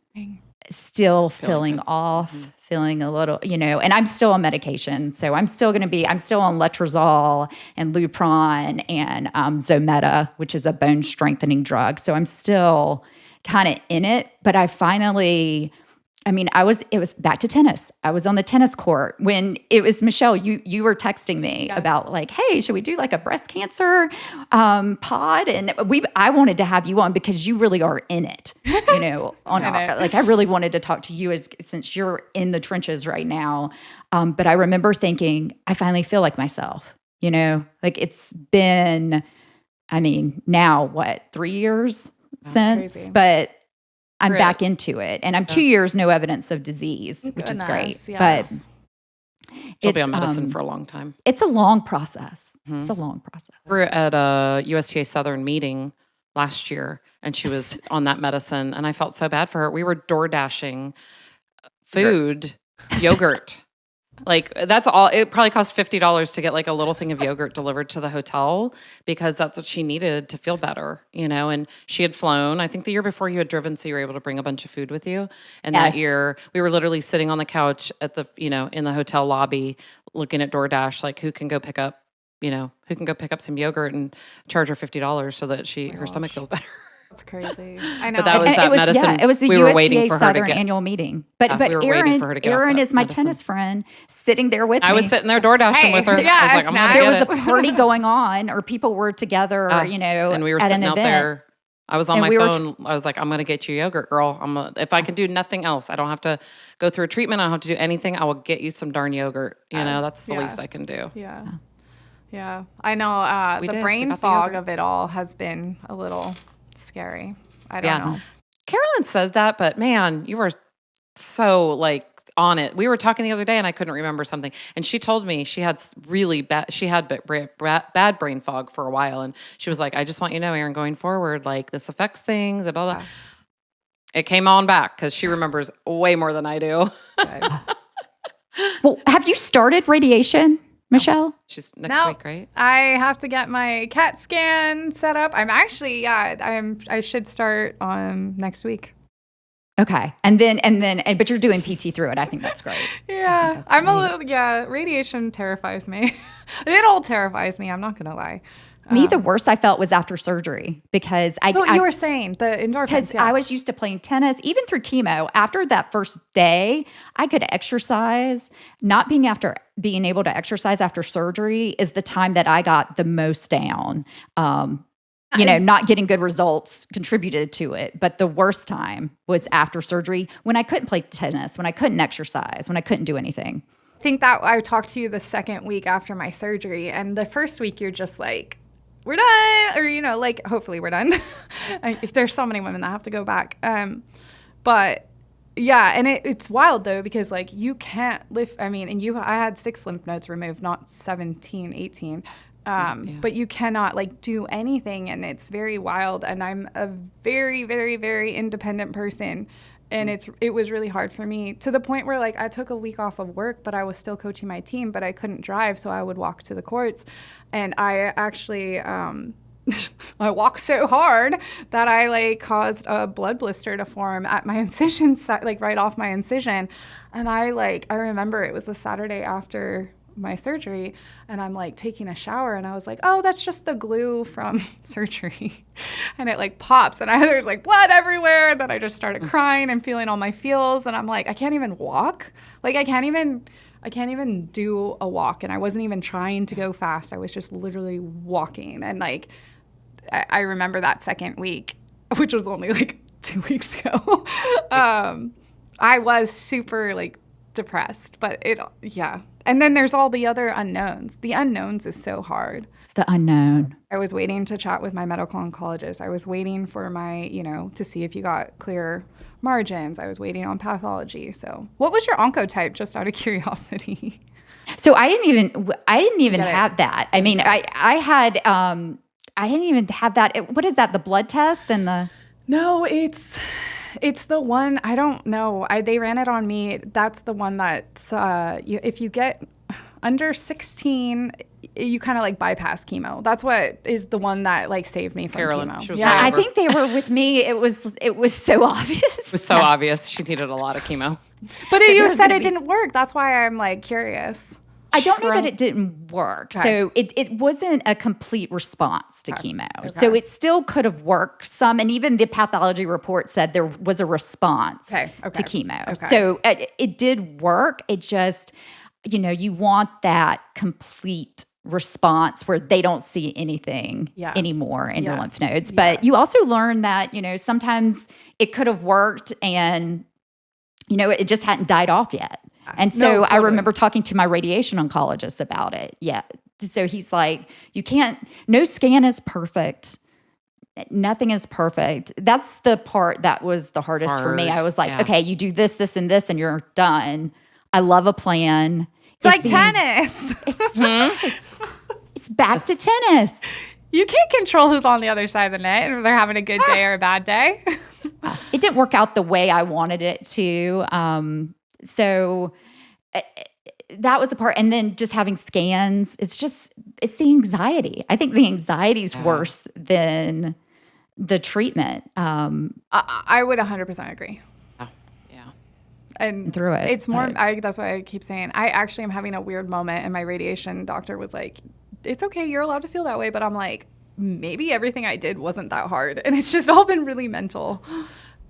still feeling off, feeling a little, and I'm still on medication. So I'm still on letrozole and Lupron and Zometa, which is a bone strengthening drug. So I'm still kind of in it, but I finally, it was back to tennis. I was on the tennis court when it was, Michelle, you were texting me about like, hey, should we do like a breast cancer pod? And I wanted to have you on because you really are in it, like I really wanted to talk to you since you're in the trenches right now. But I remember thinking, I finally feel like myself, like it's been, now what, 3 years since, crazy. But I'm back into it, and I'm 2 years no evidence of disease, which is great. Yes. But she'll be on medicine for a long time. It's a long process. It's a long process. We were at a USTA Southern meeting last year, and she was on that medicine, and I felt so bad for her. We were door dashing food, yogurt. Like that's all. It probably cost $50 to get like a little thing of yogurt delivered to the hotel because that's what she needed to feel better, And she had flown. I think the year before you had driven, so you were able to bring a bunch of food with you. And that year we were literally sitting on the couch at the, in the hotel lobby, looking at DoorDash, like who can go pick up some yogurt and charge her $50 so that her stomach feels better. That's crazy. I know. But that was that medicine. Yeah, it was the we USDA were waiting for Southern her to get, annual meeting. But we were waiting for her to get Erin is my medicine. Tennis friend sitting there with me. I was sitting there door dashing with her. Yeah, I was like, there was a party going on, or people were together, and we were at sitting an out event. there. I was on my phone. I was like, I'm going to get you yogurt, girl. If I can do nothing else, I don't have to go through a treatment. I don't have to do anything. I will get you some darn yogurt. That's the least I can do. Yeah. Yeah, I know. The brain fog of it all has been a little scary. I don't know. Carolyn says that, but man, you were so like on it. We were talking the other day and I couldn't remember something. And she told me she had really bad, bad brain fog for a while. And she was like, I just want you to know, Erin, going forward, like this affects things, blah, blah, blah. It came on back because she remembers way more than I do. Well, have you started radiation, Michelle? She's next week, right? I have to get my CAT scan set up. I'm actually, I should start next week. Okay. But you're doing PT through it. I think that's great. Yeah. I'm a little, radiation terrifies me. It all terrifies me. I'm not going to lie. Me, the worst I felt was after surgery because you were saying the endorphins. Because I was used to playing tennis, even through chemo. After that first day, I could exercise. Not being able to exercise after surgery is the time that I got the most down. Not getting good results contributed to it. But the worst time was after surgery when I couldn't play tennis, when I couldn't exercise, when I couldn't do anything. I think that I talked to you the second week after my surgery. And the first week, you're just like, we're done. Or, hopefully we're done. There's so many women that have to go back. But yeah, and it's wild though, because you can't lift. I had 6 lymph nodes removed, not 17, 18. But you cannot do anything, and it's very wild. And I'm a very, very, very independent person. And it was really hard for me to the point where I took a week off of work, but I was still coaching my team, but I couldn't drive. So I would walk to the courts, and I actually, I walked so hard that I caused a blood blister to form at my incision site, right off my incision. And I remember it was the Saturday after my surgery, and I'm taking a shower, and I was like, oh, that's just the glue from surgery. And it pops, and there's blood everywhere. And then I just started crying and feeling all my feels, and I'm like, I can't even walk. I can't even do a walk. And I wasn't even trying to go fast. I was just literally walking. And I remember that second week, which was only 2 weeks ago. I was super depressed, but and then there's all the other unknowns. The unknowns is so hard. It's the unknown. I was waiting to chat with my medical oncologist. I was waiting for my, to see if you got clear margins. I was waiting on pathology. So what was your oncotype, just out of curiosity? So I didn't even have that. I mean, I had, I didn't even have that. What is that? The blood test and the... No, it's the one, I don't know. They ran it on me. That's the one that if you get under 16, you kind of bypass chemo. That's what is the one that saved me from Carolyn, chemo. Yeah, I think they were with me. It was so obvious. It was so obvious. She needed a lot of chemo. But you said it didn't work. That's why I'm curious. I don't know that it didn't work. Okay. So it wasn't a complete response to chemo. Okay. So it still could have worked some. And even the pathology report said there was a response to chemo. Okay. So it did work. It just, you want that complete response where they don't see anything anymore in your lymph nodes. But you also learn that, sometimes it could have worked and, it just hadn't died off yet. And so totally. I remember talking to my radiation oncologist about it. Yeah. So he's like, no scan is perfect. Nothing is perfect. That's the part that was the hardest for me. I was like, okay, you do this, this, and this, and you're done. I love a plan. It's like tennis. It's back to tennis. You can't control who's on the other side of the net, if they're having a good day or a bad day. It didn't work out the way I wanted it to. So that was a part. And then just having scans, it's the anxiety. I think the anxiety is worse than the treatment. I would 100% agree. Oh, yeah. And through it. It's more, that's why I keep saying, I actually am having a weird moment, and my radiation doctor was like, it's okay, you're allowed to feel that way. But I'm like, maybe everything I did wasn't that hard. And it's just all been really mental.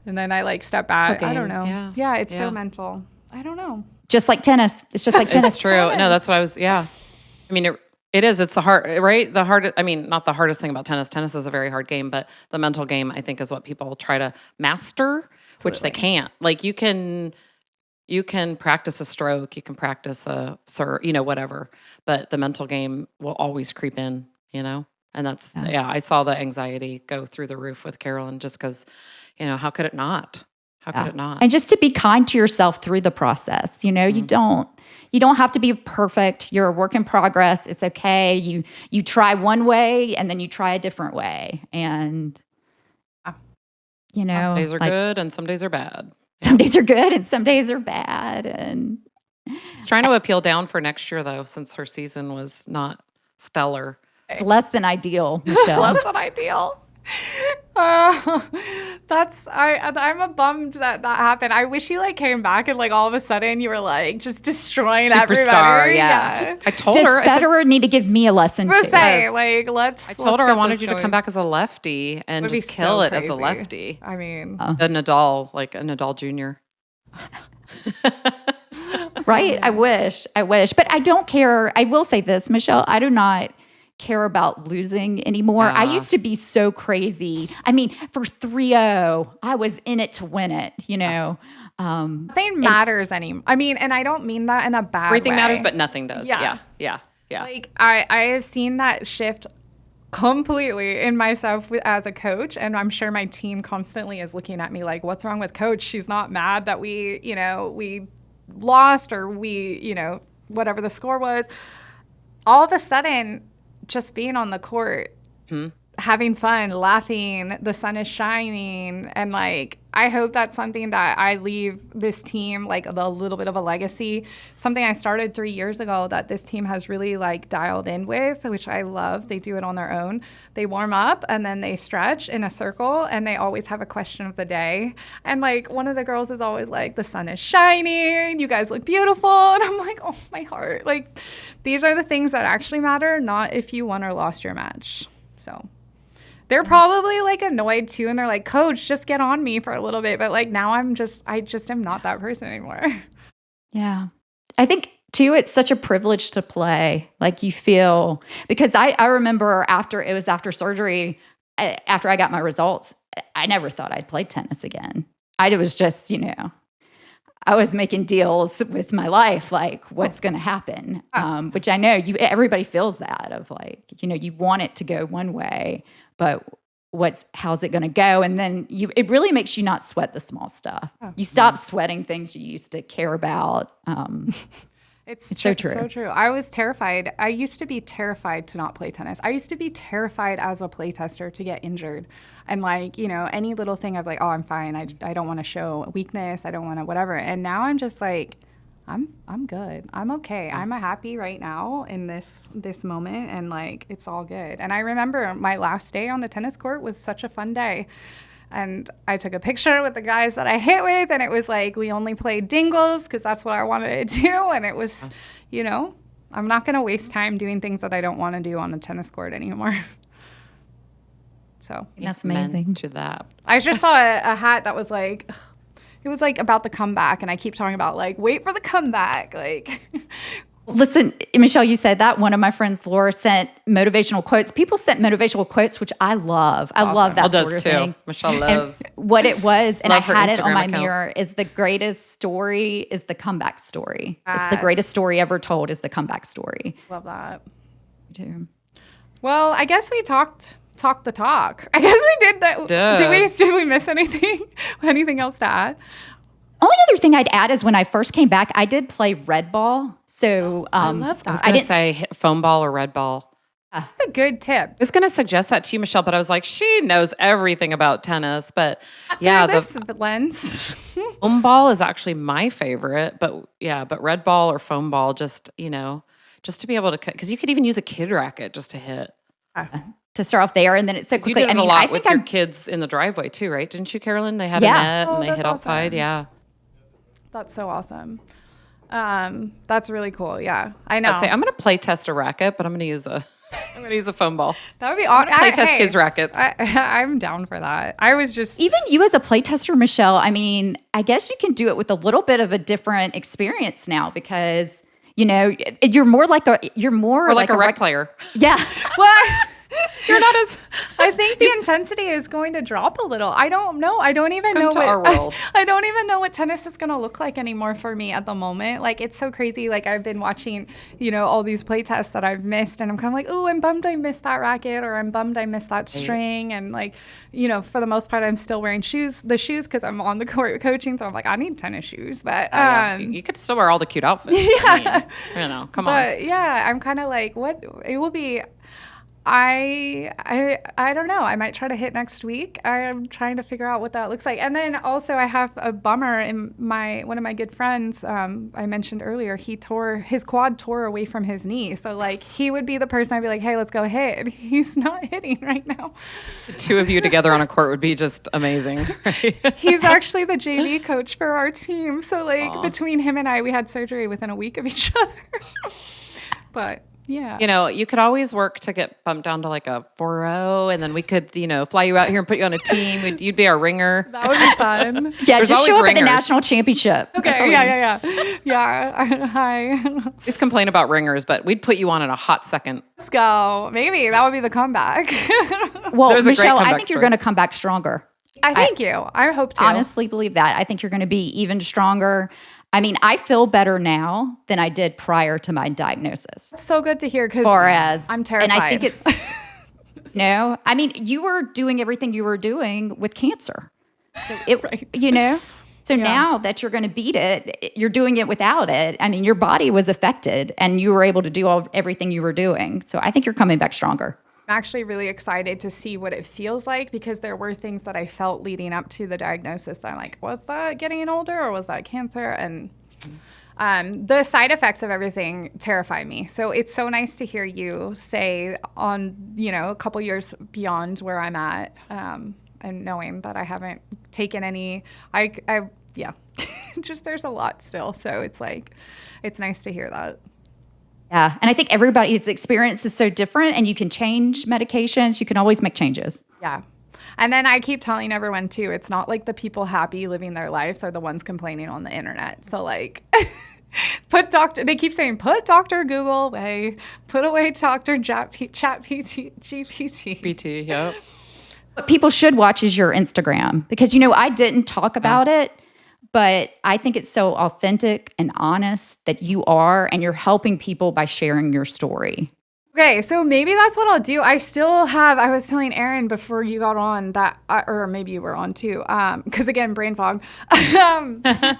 And then I step back. Okay. I don't know. Yeah, it's so mental. I don't know. Just like tennis. It's just like tennis. It's true. Tennis. No, that's what I was, I mean, it is. It's the hard, right? The hard, I mean, not the hardest thing about tennis. Tennis is a very hard game, but the mental game, I think, is what people try to master, which they can't. You can You can practice a stroke, you can practice whatever, but the mental game will always creep in, And that's, I saw the anxiety go through the roof with Carolyn just because, how could it not? How could it not? And just to be kind to yourself through the process, you don't have to be perfect. You're a work in progress. It's okay. You try one way and then you try a different way. And, some days are good and some days are bad. Some days are good and some days are bad. And trying to appeal down for next year, though, since her season was not stellar. It's less than ideal, Michelle. Less than ideal. I'm a bummed that happened. I wish you came back and all of a sudden you were just destroying Superstar, everybody. Yeah. I told Does her. Does Federer need to give me a lesson too? I told her I wanted you to come back as a lefty and just kill it as a lefty. I mean, a Nadal, like a Nadal Jr. Right? I wish, but I don't care. I will say this, Michelle. I do not care about losing anymore. I used to be so crazy. I mean, for 3-0, I was in it to win it, Nothing matters anymore. I mean, and I don't mean that in a bad way. Everything matters, but nothing does. Yeah. I have seen that shift completely in myself as a coach, and I'm sure my team constantly is looking at me like, what's wrong with Coach? She's not mad that we lost or whatever the score was. All of a sudden, just being on the court, having fun, laughing, the sun is shining. And I hope that's something that I leave this team, a little bit of a legacy, something I started 3 years ago that this team has really dialed in with, which I love. They do it on their own. They warm up and then they stretch in a circle and they always have a question of the day. And one of the girls is always the sun is shining, you guys look beautiful. And I'm oh, my heart. These are the things that actually matter, not if you won or lost your match. So they're probably annoyed too. And they're Coach, just get on me for a little bit. But now I just am not that person anymore. Yeah. I think too, it's such a privilege to play. You feel, because I remember after surgery, after I got my results, I never thought I'd play tennis again. I was just, I was making deals with my life, what's going to happen, which I know everybody feels that of you want it to go one way, but how's it going to go? And then it really makes you not sweat the small stuff. You stop sweating things you used to care about. It's so true. So true. I was terrified. I used to be terrified to not play tennis. I used to be terrified as a playtester to get injured. And any little thing of oh, I'm fine. I don't want to show weakness. I don't want to whatever. And now I'm just I'm good. I'm okay. I'm happy right now in this moment. And it's all good. And I remember my last day on the tennis court was such a fun day. And I took a picture with the guys that I hit with, and it was we only played dingles because that's what I wanted to do. And it was, I'm not going to waste time doing things that I don't want to do on a tennis court anymore. So that's amazing. To that, I just saw a hat that was it was about the comeback, and I keep talking about wait for the comeback, Listen, Michelle, you said that. One of my friends, Laura, sent motivational quotes. People sent motivational quotes, which I love. I love that sort of thing. Michelle loves. And what it was, and I had Instagram it on my account. mirror, is the greatest story is the comeback story. Yes. It's the greatest story ever told is the comeback story. Love that. Me too. Well, I guess we talked the talk. I guess we did that. Did we miss anything? Anything else to add? Only other thing I'd add is when I first came back, I did play red ball. So I love that. I was going to say foam ball or red ball. That's a good tip. I was going to suggest that to you, Michelle, but I was she knows everything about tennis. But the lens. Foam ball is actually my favorite. But red ball or foam ball, just to be able to, because you could even use a kid racket just to hit. To start off there, and then it's so quickly. You did a lot with your kids in the driveway too, right? Didn't you, Carolyn? They had a net and they hit outside. Yeah. That's so awesome. That's really cool. Yeah, I know. I'm going to play test a racket, but I'm going to use a foam ball. That would be awesome. Play test kids rackets. I'm down for that. I was just even you as a play tester, Michelle. I mean, I guess you can do it with a little bit of a different experience now because you're more like a rec player. Yeah. Well, You're not as. I think the intensity is going to drop a little. I don't know. I don't even know our world. I don't even know what tennis is going to look like anymore for me at the moment. Like, it's so crazy. Like, I've been watching, all these play tests that I've missed, and I'm kind of like, oh, I'm bummed I missed that racket, or I'm bummed I missed that string. And like, for the most part, I'm still wearing the shoes because I'm on the court coaching. So I'm like, I need tennis shoes. But you could still wear all the cute outfits. Yeah. I mean, come on. But yeah, I'm kind of like, what it will be. I don't know. I might try to hit next week. I'm trying to figure out what that looks like. And then also I have a bummer in one of my good friends, I mentioned earlier, his quad tore away from his knee. So like he would be the person I'd be like, hey, let's go hit. He's not hitting right now. The two of you together on a court would be just amazing. Right? He's actually the JV coach for our team. So like between him and I, we had surgery within a week of each other. But yeah. You could always work to get bumped down to like a 4-0, and then we could, fly you out here and put you on a team. You'd be our ringer. That would be fun. Yeah, just show up at the national championship. Okay, yeah. Hi. Please complain about ringers, but we'd put you on in a hot second. Let's go. Maybe that would be the comeback. Well, Michelle, I think you're going to come back stronger. Thank you. I hope to. Honestly believe that. I think you're going to be even stronger. I mean, I feel better now than I did prior to my diagnosis. That's so good to hear because I'm terrified. And I think it's, I mean, you were doing everything you were doing with cancer. So right. So now that you're going to beat it, you're doing it without it. I mean, your body was affected and you were able to do everything you were doing. So I think you're coming back stronger. I'm actually really excited to see what it feels like because there were things that I felt leading up to the diagnosis that I'm like, was that getting older or was that cancer? And the side effects of everything terrify me. So it's so nice to hear you say on, a couple years beyond where I'm at and knowing that I haven't taken any, just there's a lot still. So it's like, it's nice to hear that. Yeah. And I think everybody's experience is so different and you can change medications. You can always make changes. Yeah. And then I keep telling everyone too, it's not like the people happy living their lives are the ones complaining on the internet. So like they keep saying, put Dr. Google away, put away Dr. GPT. BT, yep. What people should watch is your Instagram because, I didn't talk about it. But I think it's so authentic and honest that you are, and you're helping people by sharing your story. Okay, so maybe that's what I'll do. I was telling Erin before you got on that, or maybe you were on too, because again, brain fog. I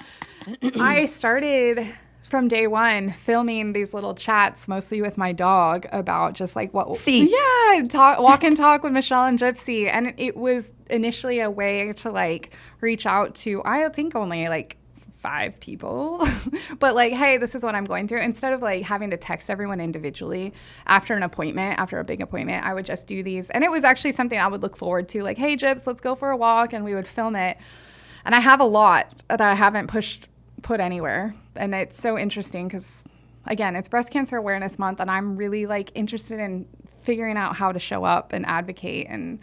started from day one filming these little chats, mostly with my dog, about just like what. Walk and talk with Michelle and Gypsy, and it was initially a way to like reach out to I think only like 5 people, but like, hey, this is what I'm going through. Instead of like having to text everyone individually after a big appointment, I would just do these, and it was actually something I would look forward to. Like, hey, Gyps, let's go for a walk, and we would film it. And I have a lot that I haven't put anywhere. And it's so interesting because, again, it's Breast Cancer Awareness Month, and I'm really like interested in figuring out how to show up and advocate and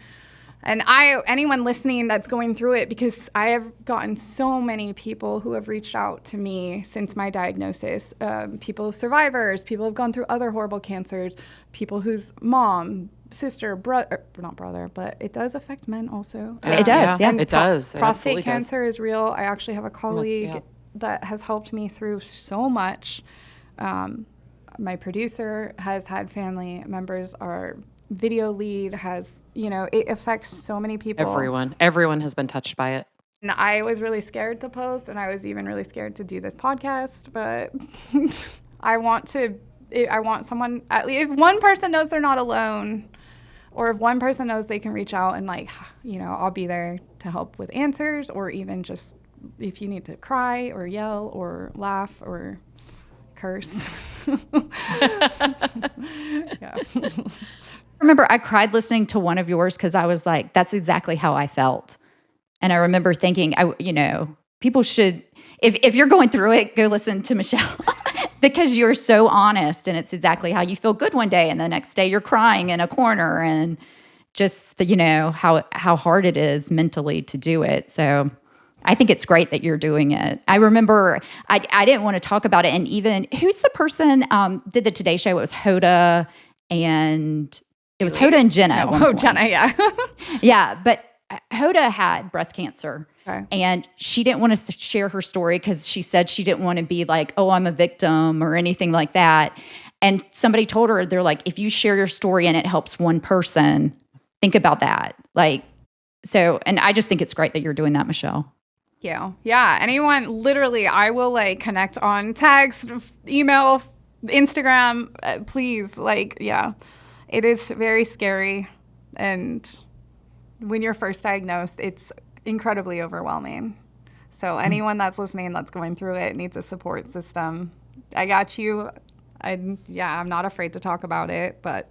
anyone listening that's going through it, because I have gotten so many people who have reached out to me since my diagnosis, survivors, people who have gone through other horrible cancers, people whose mom, sister, not brother, but it does affect men also. It does, yeah. It does. Prostate cancer is real. I actually have a colleague that has helped me through so much. My producer has had family members, our video lead has, it affects so many people. Everyone has been touched by it. And I was really scared to post, and I was even really scared to do this podcast, but I want someone, at least if one person knows they're not alone, or if one person knows they can reach out and like, I'll be there to help with answers, or even just if you need to cry or yell or laugh or curse. Yeah. Remember, I cried listening to one of yours because I was like, that's exactly how I felt. And I remember thinking, people should, if you're going through it, go listen to Michelle because you're so honest, and it's exactly how you feel good one day, and the next day you're crying in a corner, and just how hard it is mentally to do it. So I think it's great that you're doing it. I remember I didn't want to talk about it, and even who's the person did the Today Show? It was Hoda and It was Hoda and Jenna. No, Jenna, yeah. Yeah, but Hoda had breast cancer. Okay. And she didn't want to share her story because she said she didn't want to be like, oh, I'm a victim or anything like that. And somebody told her, they're like, if you share your story and it helps one person, think about that. Like, so, and I just think it's great that you're doing that, Michelle. Yeah. Anyone, literally, I will like connect on text, email, Instagram, please. Like, yeah, it is very scary. And when you're first diagnosed, it's incredibly overwhelming. So anyone that's listening that's going through it needs a support system. I got you. I'm not afraid to talk about it, but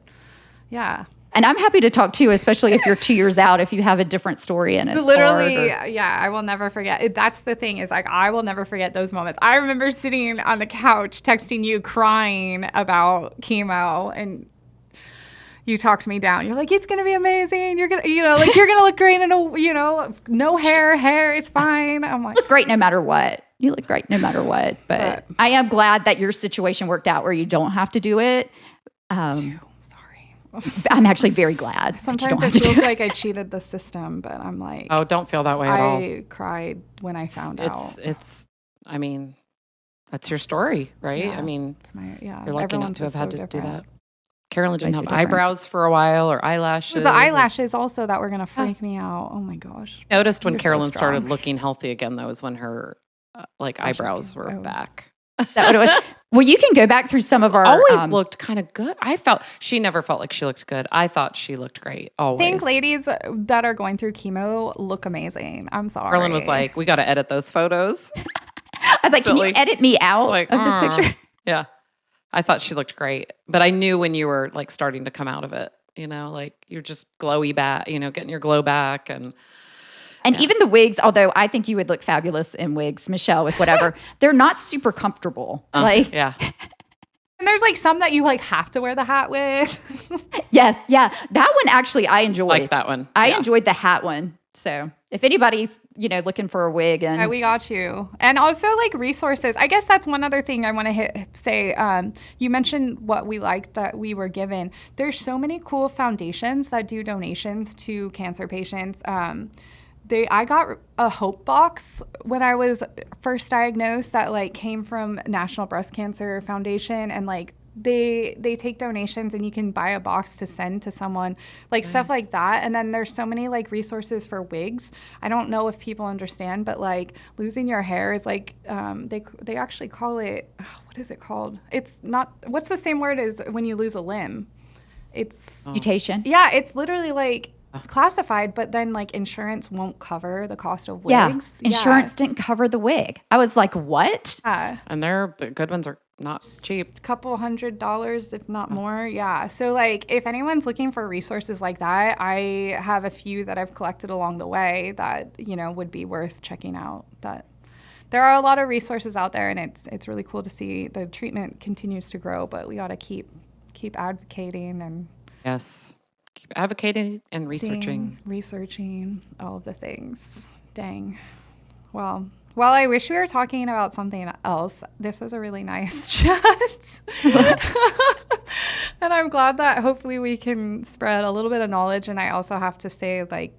yeah. And I'm happy to talk too, especially if you're 2 years out, if you have a different story and it's literally, hard I will never forget. That's the thing is like, I will never forget those moments. I remember sitting on the couch texting you crying about chemo, and you talked me down. You're like, it's going to be amazing. You're going to, you're going to look great in no hair, it's fine. I'm like, look great no matter what. You look great no matter what. But I am glad that your situation worked out where you don't have to do it. Sorry. I'm actually very glad. Sometimes it feels like I cheated the system, but I'm like, oh, don't feel that way at all. I cried when I found out. I mean, that's your story, right? Yeah, I mean, you're lucky everyone's not to have had to different. do that. Carolyn didn't have different. eyebrows for a while or eyelashes. It was the eyelashes also that were going to freak me out. Oh my gosh. Noticed when Carolyn started looking healthy again, though, is when her eyebrows were back. Is that what it was? Well, you can go back through some of our... Always looked kind of good. She never felt like she looked good. I thought she looked great, always. I think ladies that are going through chemo look amazing. I'm sorry. Carolyn was like, we got to edit those photos. I was like, can you edit me out of this picture? Yeah. I thought she looked great. But I knew when you were like starting to come out of it, like you're just glowy back, getting your glow back. And even the wigs, although I think you would look fabulous in wigs, Michelle, with whatever, they're not super comfortable. Yeah. And there's like some that you like have to wear the hat with. Yes. Yeah. That one actually I enjoyed. Like that one. I enjoyed the hat one. So if anybody's, looking for a wig and we got you. And also like resources. I guess that's one other thing I want to say. You mentioned what we liked that we were given. There's so many cool foundations that do donations to cancer patients. I got a hope box when I was first diagnosed that like came from National Breast Cancer Foundation, and like they take donations and you can buy a box to send to someone, like nice. Stuff like that. And then there's so many like resources for wigs. I don't know if people understand, but like losing your hair is like they actually call it, what is it called? It's not, what's the same word as when you lose a limb? It's mutation. Yeah, it's literally like classified, but then like insurance won't cover the cost of wigs. Yeah, insurance didn't cover the wig. I was like, what? And the good ones are not cheap. Couple $100s, if not more. Yeah. So like if anyone's looking for resources like that, I have a few that I've collected along the way that, would be worth checking out. That there are a lot of resources out there, and it's really cool to see the treatment continues to grow, but we got to keep advocating and yes. Keep advocating and researching. Researching all of the things. Dang. Well, I wish we were talking about something else. This was a really nice chat. And I'm glad that hopefully we can spread a little bit of knowledge. And I also have to say, like,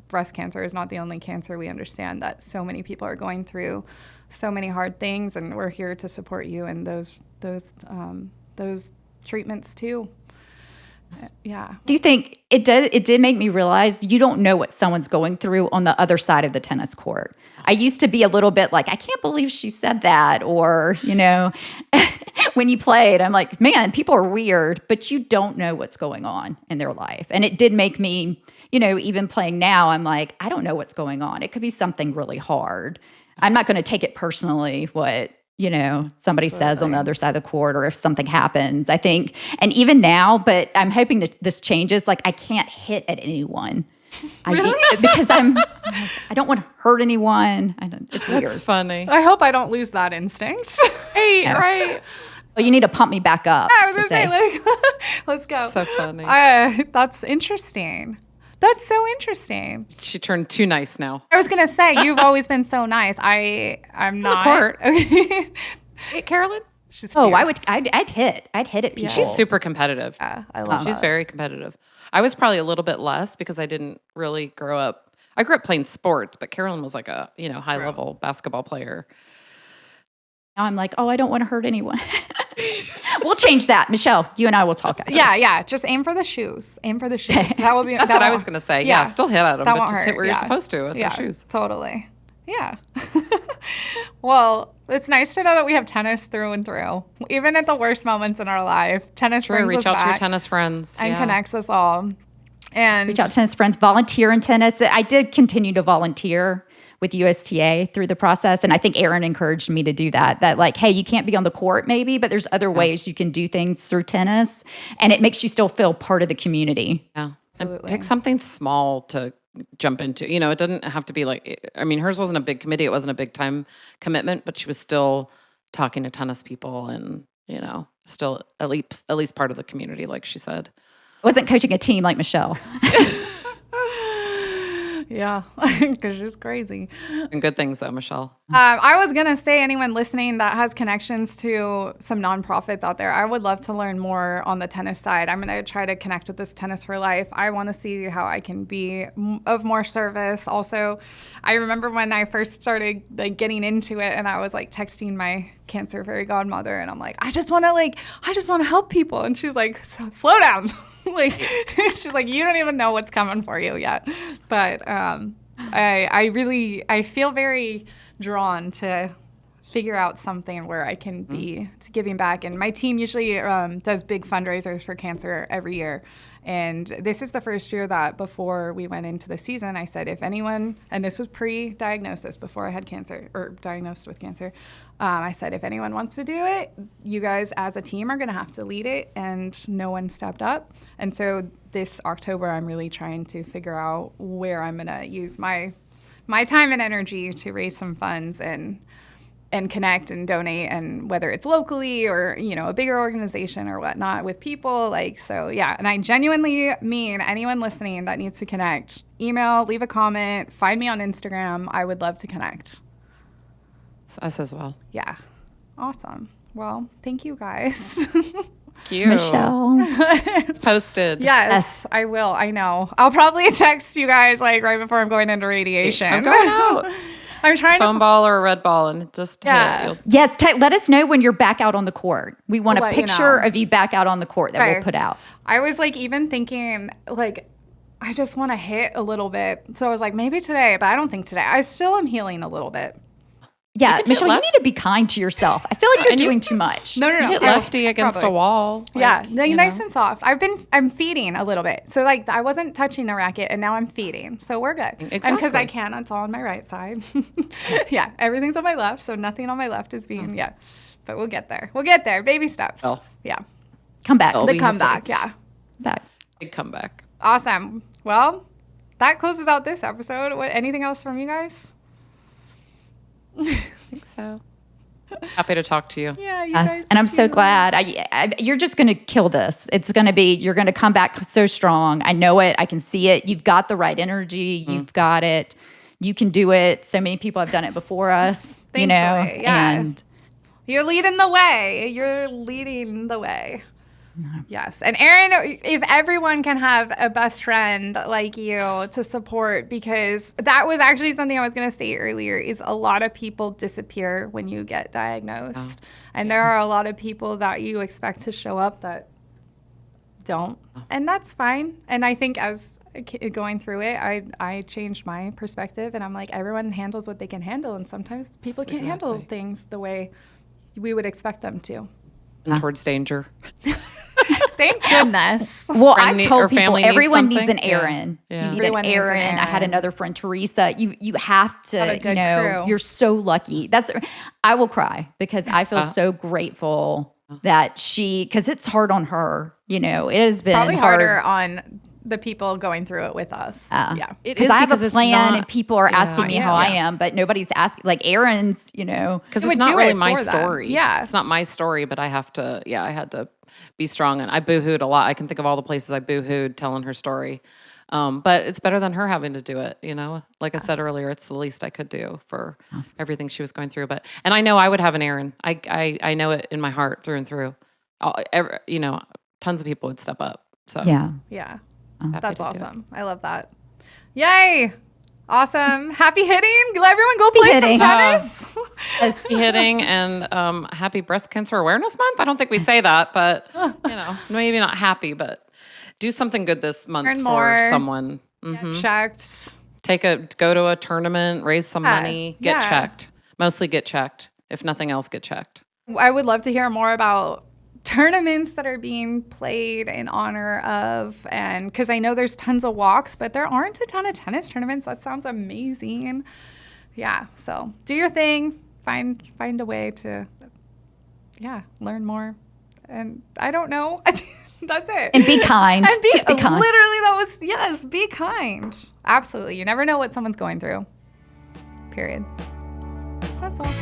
breast cancer is not the only cancer. We understand that so many people are going through so many hard things, and we're here to support you in those treatments too. Yeah. Do you think it did make me realize you don't know what someone's going through on the other side of the tennis court? I used to be a little bit like, I can't believe she said that. Or, when you played, I'm like, man, people are weird, but you don't know what's going on in their life. And it did make me, even playing now, I'm like, I don't know what's going on. It could be something really hard. I'm not going to take it personally what somebody says on the other side of the court, or if something happens, I think. And even now, but I'm hoping that this changes. Like, I can't hit at anyone. Really? Because I don't want to hurt anyone. It's weird. That's funny. I hope I don't lose that instinct. Hey, right. Well, you need to pump me back up. I was going to say, like, let's go. So funny. That's interesting. That's so interesting. She turned too nice now. I was going to say, you've always been so nice. I'm not. The court. Hey, Carolyn, She's fierce. I'd hit at people. She's super competitive. Yeah, I love She's very competitive. I was probably a little bit less because I didn't really grow up. I grew up playing sports, but Carolyn was like a, high level basketball player. Now I'm like, I don't want to hurt anyone. We'll change that. Michelle, you and I will talk. Yeah. Just aim for the shoes. Aim for the shoes. That will be. That's what I was going to say. Yeah, still hit at them, but just hit where you're supposed to with the shoes. Totally. Yeah. Well, it's nice to know that we have tennis through and through. Even at the worst moments in our life, tennis brings us reach out back to your tennis friends. and connects us all. And reach out to tennis friends, volunteer in tennis. I did continue to volunteer with USTA through the process. And I think Erin encouraged me to do that like, hey, you can't be on the court maybe, but there's other ways you can do things through tennis. And it makes you still feel part of the community. Yeah. Absolutely. And pick something small to jump into. It doesn't have to be like, hers wasn't a big committee. It wasn't a big time commitment, but she was still talking to tennis people and, still at least part of the community, like she said. I wasn't coaching a team like Michelle. Yeah, because she's crazy. And good things though, Michelle. I was going to say anyone listening that has connections to some nonprofits out there, I would love to learn more on the tennis side. I'm going to try to connect with this Tennis for Life. I want to see how I can be of more service. Also, I remember when I first started getting into it and I was texting my cancer fairy godmother and I'm like, I just want to help people. And she was like, slow down. She's like, you don't even know what's coming for you yet. But I feel very drawn to figure out something where I can be giving back. And my team usually does big fundraisers for cancer every year. And this is the first year that before we went into the season, I said, if anyone, and this was pre-diagnosis before I had cancer or diagnosed with cancer, I said, if anyone wants to do it, you guys as a team are going to have to lead it. And no one stepped up. And so this October, I'm really trying to figure out where I'm going to use my time and energy to raise some funds and connect and donate, and whether it's locally or, a bigger organization or whatnot with people. And I genuinely mean anyone listening that needs to connect, email, leave a comment, find me on Instagram. I would love to connect. Us as well. Yeah. Awesome. Well, thank you guys. Thank you. Michelle. It's posted. Yes, I will. I know. I'll probably text you guys right before I'm going into radiation. I'm going out. I'm trying foam ball or a red ball and just hit it. Yes, let us know when you're back out on the court. We want a picture of you back out on the court that we'll put out. I was even thinking I just want to hit a little bit. So I was like, maybe today, but I don't think today. I still am healing a little bit. Yeah, Michelle, you need to be kind to yourself. I feel like you're doing too much. No. You hit lefty against a wall. Nice and soft. I'm feeding a little bit. So I wasn't touching the racket and now I'm feeding. So we're good. Exactly. And because I can, it's all on my right side. Yeah, everything's on my left. So nothing on my left is being, But we'll get there. Baby steps. Oh. Yeah. Come back. The comeback, yeah. Back. Big comeback. Awesome. Well, that closes out this episode. Anything else from you guys? I think so. Happy to talk to you. Yeah, you yes, guys and I'm too. so glad. You're just going to kill this. You're going to come back so strong. I know it. I can see it. You've got the right energy. You've got it. You can do it. So many people have done it before us. Thankfully, yeah. And you're leading the way. Yes. And Erin, if everyone can have a best friend like you to support, because that was actually something I was going to say earlier, is a lot of people disappear when you get diagnosed. And there are a lot of people that you expect to show up that don't. And that's fine. And I think as going through it, I changed my perspective and I'm like, everyone handles what they can handle. And sometimes people can't handle things the way we would expect them to. And towards danger. Thank goodness. Well, I've told people everyone needs needs an Erin. Yeah. You need Everyone an needs an Erin. I had Erin. another friend, Teresa. You have to, Have a good crew. you're so lucky. I will cry because I feel so grateful that because it's hard on her. It has been Probably hard. harder on the people going through it with us. Yeah. Because I have a plan and people are asking me how I am, but nobody's asking. Like Erin's, Because would it's not do really it my for them. story. Yeah. It's not my story, but I had to be strong. And I boohooed a lot. I can think of all the places I boohooed telling her story. But it's better than her having to do it, you know? Like I said earlier, it's the least I could do for everything she was going through. And I know I would have an Erin. I know it in my heart through and through. You know, tons of people would step up. So yeah, that's awesome. I love that. Yay! Awesome. Happy hitting. Let everyone go play some tennis. Happy hitting and happy Breast Cancer Awareness Month. I don't think we say that, but you know, maybe not happy, but do something good this month for someone. Get checked. Go to a tournament, raise some money, get checked. Mostly get checked. If nothing else, get checked. I would love to hear more about tournaments that are being played in honor of, and because I know there's tons of walks, but there aren't a ton of tennis tournaments. That sounds amazing. Yeah, so do your thing. Find a way to learn more. And I don't know. That's it. And be kind. And just be kind. Literally, be kind. Absolutely. You never know what someone's going through. Period. That's all.